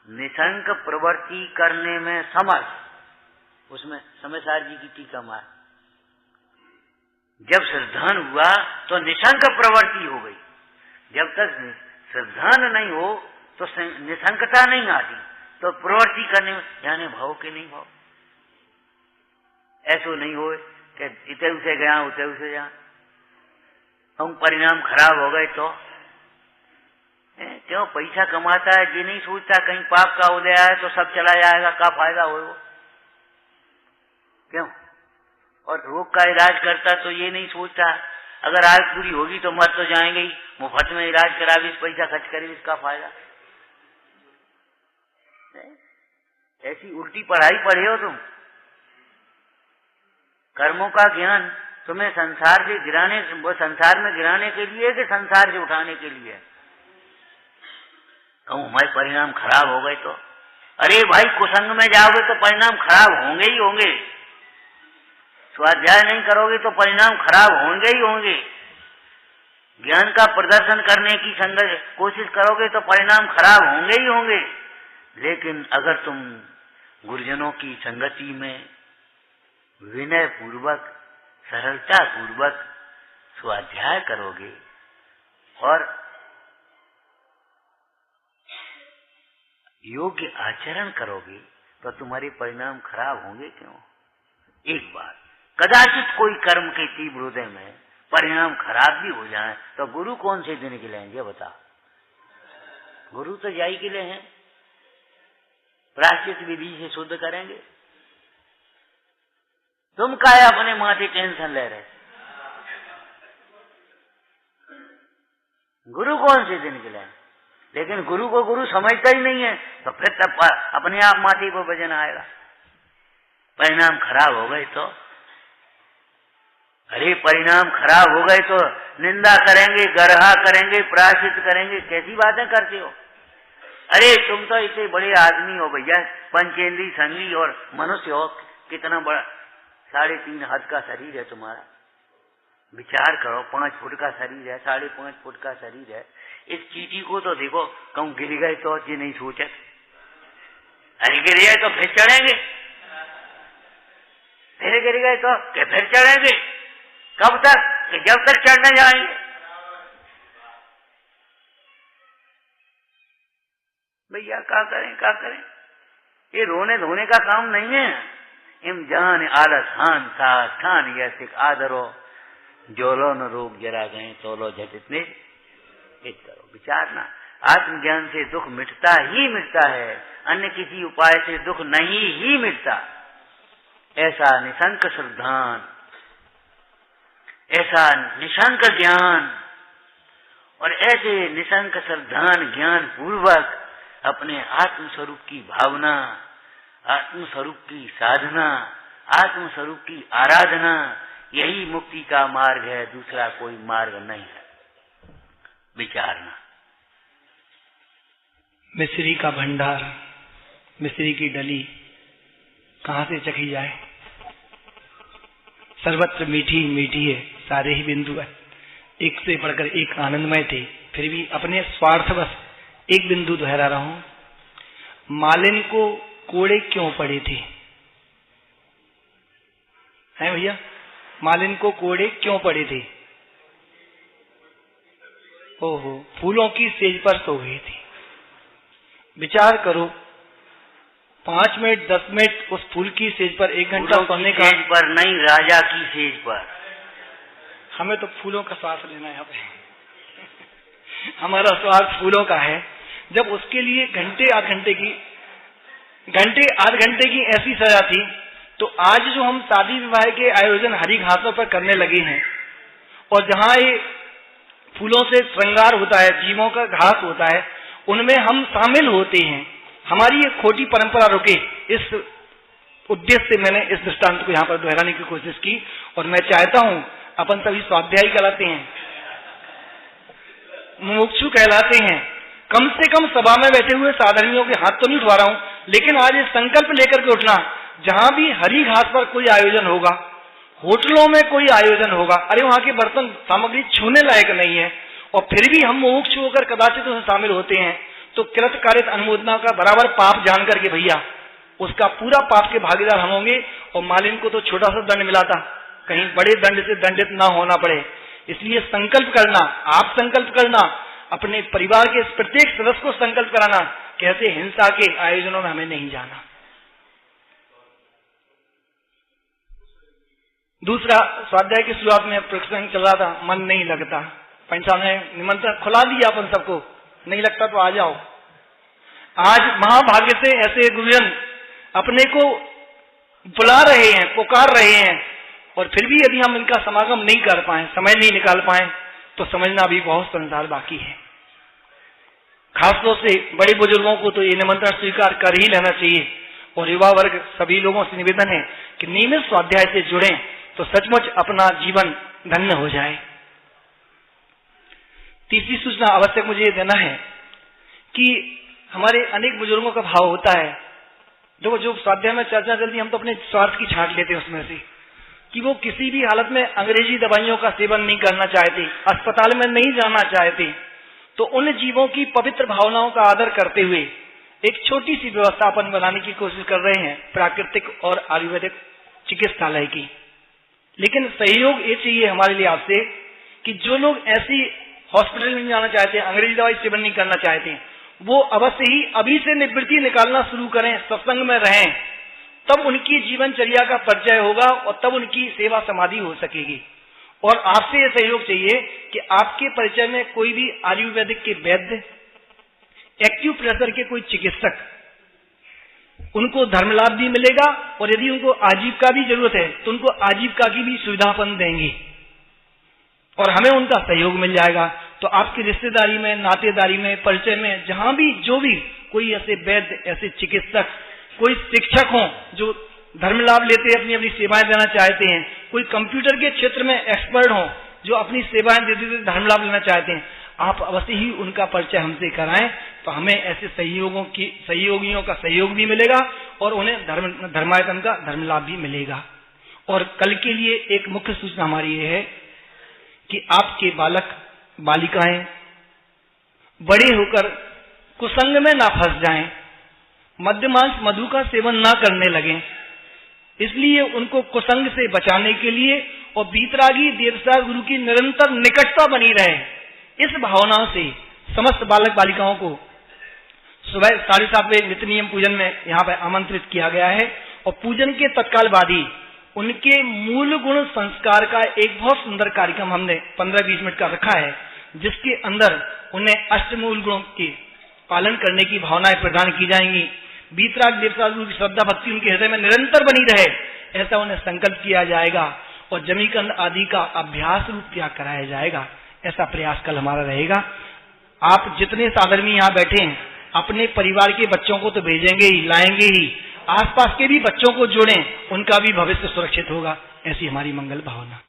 निशंक प्रवृत्ति करने में समर्थ, उसमें समयसार जी की टीका मार। जब श्रद्धान हुआ तो निशंक प्रवृत्ति हो गई। जब तक श्रद्धान नहीं हो तो निशंकता नहीं आती, तो प्रवृत्ति करने में यानी भाव के नहीं भाव। ऐसो नहीं हो कि इतने उसे गया उतने उसे जा, हम परिणाम खराब हो गए तो क्यों? पैसा कमाता है, ये नहीं सोचता कहीं पाप का उदय आए तो सब चला जाएगा, क्या फायदा हो वो? क्यों? और रोग का इलाज करता तो ये नहीं सोचता अगर आज पूरी होगी तो मर तो जाएंगे ही, मुफ्त में इलाज करा भी, पैसा खर्च करे, इसका फायदा। ऐसी उल्टी पढ़ाई पढ़े हो तुम। कर्मों का ज्ञान तुम्हें संसार से गिराने, वो संसार में गिराने के लिए कि संसार से उठाने के लिए? कहूँ हमारे परिणाम खराब हो गए तो अरे भाई, कुसंग में जाओगे तो परिणाम खराब होंगे ही होंगे। स्वाध्याय नहीं करोगे तो परिणाम खराब होंगे ही होंगे। ज्ञान का प्रदर्शन करने की कोशिश करोगे तो परिणाम खराब होंगे ही होंगे। लेकिन अगर तुम गुरुजनों की संगति में विनय पूर्वक, सरलता पूर्वक स्वाध्याय करोगे और योग्य आचरण करोगे तो तुम्हारे परिणाम खराब होंगे क्यों? एक बात, कदाचित कोई कर्म के तीव्र हृदय में परिणाम खराब भी हो जाए तो गुरु कौन से दिन के लिए बता? गुरु तो जाई के लिए हैं, प्रायश्चित विधि से शुद्ध करेंगे। तुम काहे अपने माथे टेंशन ले रहे? गुरु कौन से दिन के लिए? लेकिन गुरु को गुरु समझता ही नहीं है तो फिर तब अपने आप माथे को वजन आएगा। परिणाम खराब हो गए तो, अरे परिणाम खराब हो गए तो निंदा करेंगे, गरहा करेंगे, प्रायश्चित करेंगे, कैसी बातें करते हो? अरे तुम तो इतने बड़े आदमी हो भैया, पंचेंद्री संगी और मनुष्य हो, कितना बड़ा 3.5 हाथ का शरीर है तुम्हारा। विचार करो, 5 फुट का शरीर है, 5.5 फुट का शरीर है। इस चीटी को तो देखो, कहूं गिर गए तो जी नहीं सोचे, अरे गिर गए तो फिर चढ़ेंगे, फिर गिर गए तो फिर चढ़ेंगे। कब तक? जब तक चढ़ने जाएंगे। भैया क्या करें, क्या करें? ये रोने धोने का काम नहीं है। इम जान आलस हान था स्थान यह आदरो, जोलो न रोग जरा गए तोलो झटित ने करो। विचारना, आत्मज्ञान से दुख मिटता ही मिटता है, अन्य किसी उपाय से दुख नहीं ही मिटता। ऐसा निशंक श्रद्धान, ऐसा निशंक ज्ञान और ऐसे निशंक श्रद्धान ज्ञान पूर्वक अपने आत्मस्वरूप की भावना, आत्मस्वरूप की साधना, आत्मस्वरूप की आराधना, यही मुक्ति का मार्ग है, दूसरा कोई मार्ग नहीं है। विचारना। मिश्री का भंडार, मिश्री की डली कहाँ से चखी जाए? सर्वत्र मीठी मीठी है, सारे ही बिंदु है एक से बढ़कर एक आनंदमय थे, फिर भी अपने स्वार्थवश एक बिंदु दोहरा रहा हूं। मालिन को कोड़े क्यों पड़े थे? हैं भैया, मालिन को कोड़े क्यों पड़े थे? ओहो, फूलों की सेज पर सो गए थे। विचार करो, 5 मिनट 10 मिनट उस फूल की सेज पर 1 घंटा सोने का। सेज पर नहीं, राजा की सेज पर। हमें तो फूलों का स्वाद लेना है यहाँ पे। हमारा स्वाद फूलों का है। जब उसके लिए घंटे आध घंटे की ऐसी सजा थी, तो आज जो हम शादी विवाह के आयोजन हरी घासों पर करने लगे हैं, और जहाँ ये फूलों से श्रृंगार होता है, जीवों का घास होता है, उनमें हम शामिल होते हैं। हमारी ये खोटी परंपरा रुके, इस उद्देश्य से मैंने इस दृष्टांत को यहाँ पर दोहराने की कोशिश की। और मैं चाहता हूं, अपन सभी स्वाध्यायी कहलाते हैं, मुमुक्षु कहलाते हैं, कम से कम सभा में बैठे हुए साधर्मियों के हाथ तो नहीं उठवा रहा हूं, लेकिन आज ये संकल्प लेकर के उठना, जहां भी हरी घास पर कोई आयोजन होगा, होटलों में कोई आयोजन होगा, अरे वहां की बर्तन सामग्री छूने लायक नहीं है, और फिर भी हम मुमुक्षु होकर कदाचित उसमें शामिल होते हैं, तो कृत कारित अनुमोदना का बराबर पाप जान करके भैया उसका पूरा पाप के भागीदार हम होंगे। और मालिन को तो छोटा सा दंड मिला था, कहीं बड़े दंड से दंडित ना होना पड़े। इसलिए संकल्प करना, आप संकल्प करना, अपने परिवार के प्रत्येक सदस्य को संकल्प कराना, कहते हिंसा के आयोजनों में हमें नहीं जाना। दूसरा, स्वाध्याय की शुरुआत में प्रसंग चल रहा था, मन नहीं लगता। पंच साहब ने निमंत्रण खुला दिया अपन सबको, नहीं लगता तो आ जाओ। आज महाभाग्य से ऐसे गुरुजन अपने को बुला रहे हैं, पुकार रहे हैं, और फिर भी यदि हम इनका समागम नहीं कर पाए, समय नहीं निकाल पाए, तो समझना भी बहुत संसार बाकी है। खासतौर से बड़े बुजुर्गों को तो ये निमंत्रण स्वीकार कर ही लेना चाहिए। और युवा वर्ग सभी लोगों से निवेदन है कि नियमित स्वाध्याय से जुड़ें, तो सचमुच अपना जीवन धन्य हो जाए। तीसरी सूचना आवश्यक मुझे ये देना है कि हमारे अनेक बुजुर्गों का भाव होता है देखो, जो स्वाध्याय में चर्चा चलती है, हम तो अपने स्वार्थ की छांट लेते हैं उसमें से, कि वो किसी भी हालत में अंग्रेजी दवाइयों का सेवन नहीं करना चाहते, अस्पताल में नहीं जाना चाहते। तो उन जीवों की पवित्र भावनाओं का आदर करते हुए एक छोटी सी व्यवस्था अपन बनाने की कोशिश कर रहे हैं, प्राकृतिक और आयुर्वेदिक चिकित्सालय की। लेकिन सहयोग ये चाहिए हमारे लिए आपसे कि जो लोग ऐसी हॉस्पिटल में जाना चाहते हैं, अंग्रेजी दवाई सेवन नहीं करना चाहते, वो अवश्य ही अभी से निवृत्ति निकालना शुरू करें, सत्संग में रहें, तब उनकी जीवनचर्या का परिचय होगा और तब उनकी सेवा समाधि हो सकेगी। और आपसे ये सहयोग चाहिए कि आपके परिचय में कोई भी आयुर्वेदिक के वैद्य, एक्यूप्रेशर के कोई चिकित्सक, उनको धर्म लाभ भी मिलेगा और यदि उनको आजीविका भी जरूरत है तो उनको आजीविका की भी सुविधा अपन देंगे और हमें उनका सहयोग मिल जाएगा। तो आपकी रिश्तेदारी में, नातेदारी में, परिचय में, जहां भी जो भी कोई ऐसे वैद्य, ऐसे चिकित्सक, कोई शिक्षक हो जो धर्म लाभ लेते अपनी अपनी सेवाएं देना चाहते हैं, कोई कंप्यूटर के क्षेत्र में एक्सपर्ट हो जो अपनी सेवाएं देते धर्म लाभ लेना चाहते हैं, आप अवश्य ही उनका परिचय हमसे कराएं। तो हमें ऐसे सहयोगियों का सहयोग भी मिलेगा और उन्हें धर्मायतन का धर्म लाभ भी मिलेगा। और कल के लिए एक मुख्य सूचना हमारी ये है कि आपके बालक बालिकाएं बड़े होकर कुसंग में ना फंस जाएं, मद्यमांस मधु का सेवन ना करने लगें। इसलिए उनको कुसंग से बचाने के लिए और बीतरागी देवता गुरु की निरंतर निकटता बनी रहे, इस भावना से समस्त बालक बालिकाओं को सुबह 7:30 नित्य नियम पूजन में यहाँ पर आमंत्रित किया गया है। और पूजन के तत्काल बाद ही उनके मूल गुण संस्कार का एक बहुत सुंदर कार्यक्रम हमने 15-20 मिनट का रखा है, जिसके अंदर उन्हें अष्टमूल गुणों के पालन करने की भावनाएं प्रदान की जाएंगी। बीतराग देवता गुरु की श्रद्धा भक्ति उनके हृदय में निरंतर बनी रहे, ऐसा उन्हें संकल्प किया जाएगा और जमीकंद आदि का अभ्यास रूप त्याग कराया जाएगा। ऐसा प्रयास कल हमारा रहेगा। आप जितने साधर्मी यहाँ बैठे हैं, अपने परिवार के बच्चों को तो भेजेंगे ही, लाएंगे ही, आसपास के भी बच्चों को जोड़ें, उनका भी भविष्य सुरक्षित होगा। ऐसी हमारी मंगल भावना।